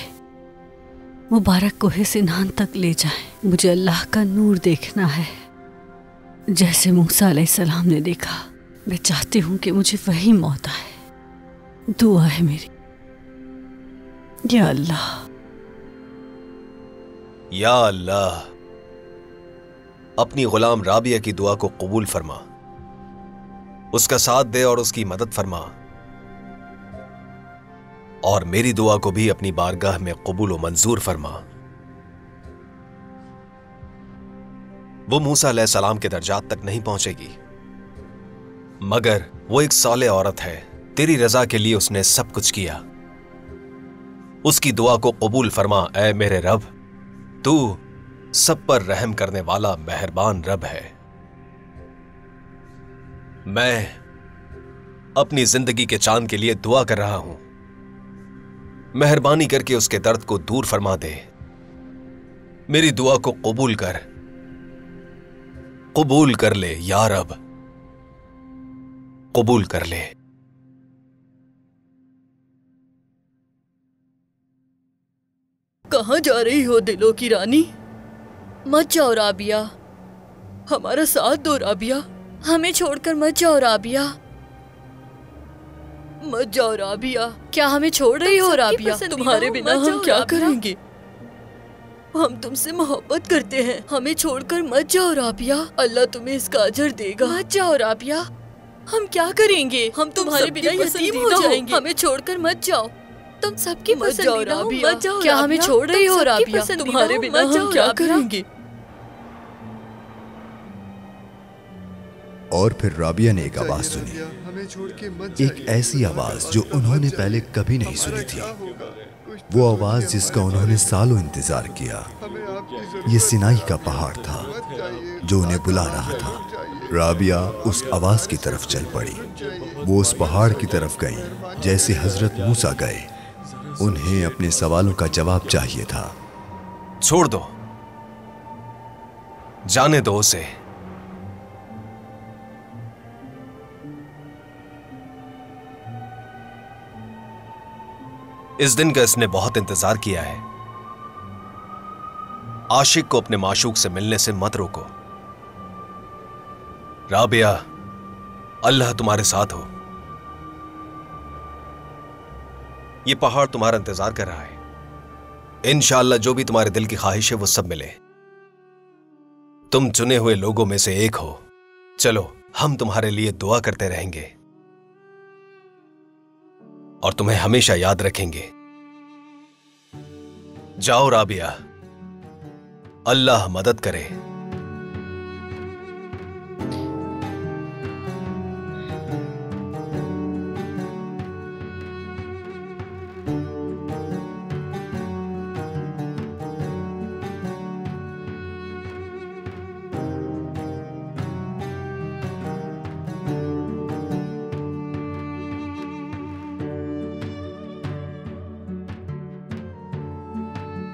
मुबारक कोहे सिनान तक ले जाएं। मुझे अल्लाह का नूर देखना है, जैसे मूसा अलैहिस्सलाम ने देखा। मैं चाहती हूं कि मुझे वही मौत आए। दुआ है मेरी, या अल्लाह, या अल्लाह, अपनी गुलाम राबिया की दुआ को कबूल फरमा, उसका साथ दे और उसकी मदद फरमा, और मेरी दुआ को भी अपनी बारगाह में कबूल व मंजूर फरमा। वो मूसा अलैहिस्सलाम के दर्जात तक नहीं पहुंचेगी, मगर वो एक साले औरत है। तेरी रजा के लिए उसने सब कुछ किया। उसकी दुआ को कबूल फरमा ऐ मेरे रब, तू सब पर रहम करने वाला मेहरबान रब है। मैं अपनी जिंदगी के चांद के लिए दुआ कर रहा हूं, मेहरबानी करके उसके दर्द को दूर फरमा दे। मेरी दुआ को कबूल कर ले या रब, कबूल कर ले। कहां जा रही हो दिलों की रानी? मत जाओ राबिया, हमारा साथ दो राबिया, हमें छोड़कर मत जाओ राबिया, मत जाओ राबिया। क्या हमें छोड़ रही हो राबिया? तुम्हारे बिना हम क्या करेंगे? हम तुमसे मोहब्बत करते हैं, हमें छोड़कर मत जाओ राबिया। अल्लाह तुम्हें इसका अजर देगा। मत जाओ राबिया, हम क्या करेंगे? हम तुम्हारे बिना यतीम हो जाएंगे। हमें छोड़कर मत जाओ। तुम सबकी पसंदीदा हो, मत जाओ। क्या हमें छोड़ रही हो राबिया? तुम्हारे बिना हम क्या करेंगे? और फिर राबिया ने एक आवाज सुनी, एक ऐसी आवाज जो उन्होंने पहले कभी नहीं सुनी थी। वो आवाज जिसका उन्होंने सालों इंतजार किया। ये सिनाई का पहाड़ था जो उन्हें बुला रहा था। राबिया उस आवाज की तरफ चल पड़ी। वो उस पहाड़ की तरफ गई जैसे हजरत मूसा गए। उन्हें अपने सवालों का जवाब चाहिए था। छोड़ दो, जाने दो उसे। इस दिन का इसने बहुत इंतजार किया है। आशिक को अपने माशूक से मिलने से मत रोको। राबिया, अल्लाह तुम्हारे साथ हो। ये पहाड़ तुम्हारा इंतजार कर रहा है। इंशाअल्लाह जो भी तुम्हारे दिल की ख्वाहिश है वो सब मिले। तुम चुने हुए लोगों में से एक हो। चलो, हम तुम्हारे लिए दुआ करते रहेंगे और तुम्हें हमेशा याद रखेंगे। जाओ राबिया, अल्लाह मदद करे।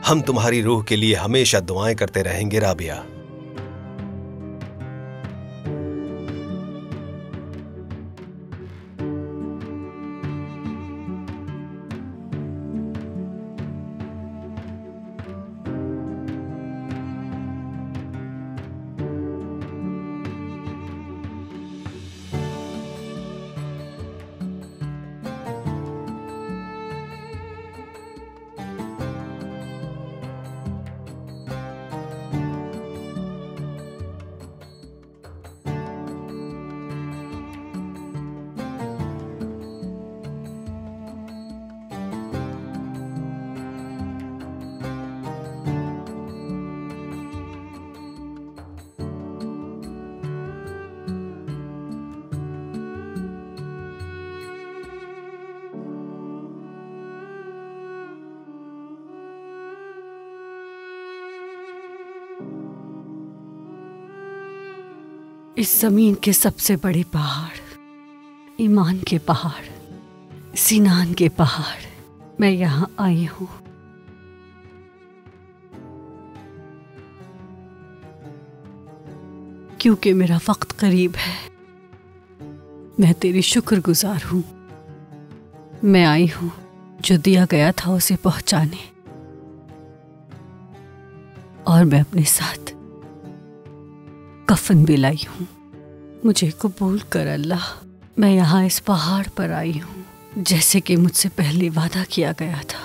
हम तुम्हारी रूह के लिए हमेशा दुआएं करते रहेंगे राबिया। इस जमीन के सबसे बड़े पहाड़, ईमान के पहाड़, सिनान के पहाड़, मैं यहाँ आई हूँ। क्योंकि मेरा वक्त करीब है। मैं तेरी शुक्रगुजार हूँ। मैं आई हूँ जो दिया गया था उसे पहुँचाने, और मैं अपने साथ कफन भी लाई हूँ। मुझे कबूल कर अल्लाह। मैं यहाँ इस पहाड़ पर आई हूँ जैसे कि मुझसे पहले वादा किया गया था।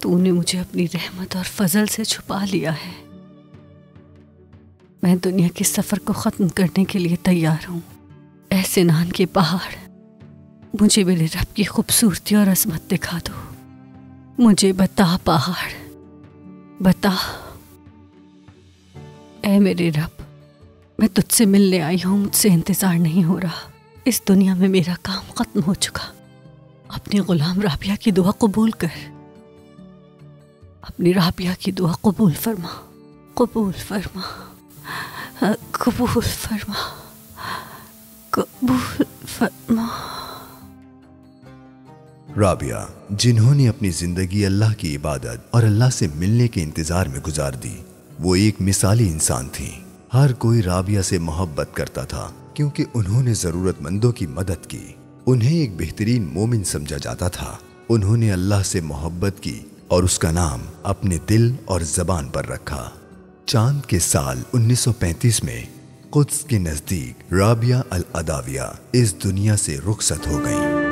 तूने मुझे अपनी रहमत और फजल से छुपा लिया है। मैं दुनिया के सफर को खत्म करने के लिए तैयार हूँ। ऐसे नान के पहाड़, मुझे मेरे रब की खूबसूरती और अजमत दिखा दो। मुझे बता पहाड़, बता। ऐ मेरे रब, मैं तुझसे मिलने आई हूँ, मुझसे इंतजार नहीं हो रहा। इस दुनिया में मेरा काम खत्म हो चुका। अपनी गुलाम राबिया की दुआ कबूल कर, अपनी राबिया की दुआ कबूल फरमा, कबूल फरमा, कबूल फरमा, कबूल फरमा। राबिया, जिन्होंने अपनी जिंदगी अल्लाह की इबादत और अल्लाह से मिलने के इंतजार में गुजार दी, वो एक मिसाली इंसान थी। हर कोई राबिया से मोहब्बत करता था क्योंकि उन्होंने जरूरतमंदों की मदद की। उन्हें एक बेहतरीन मोमिन समझा जाता था। उन्होंने अल्लाह से मोहब्बत की और उसका नाम अपने दिल और जबान पर रखा। चांद के साल 1935 में कुद्स के नजदीक राबिया अल अदाविया इस दुनिया से रुखसत हो गई।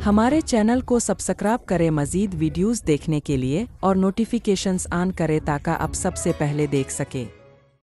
हमारे चैनल को सब्सक्राइब करें मजीद वीडियोस देखने के लिए और नोटिफिकेशंस ऑन करें ताकि आप सबसे पहले देख सकें।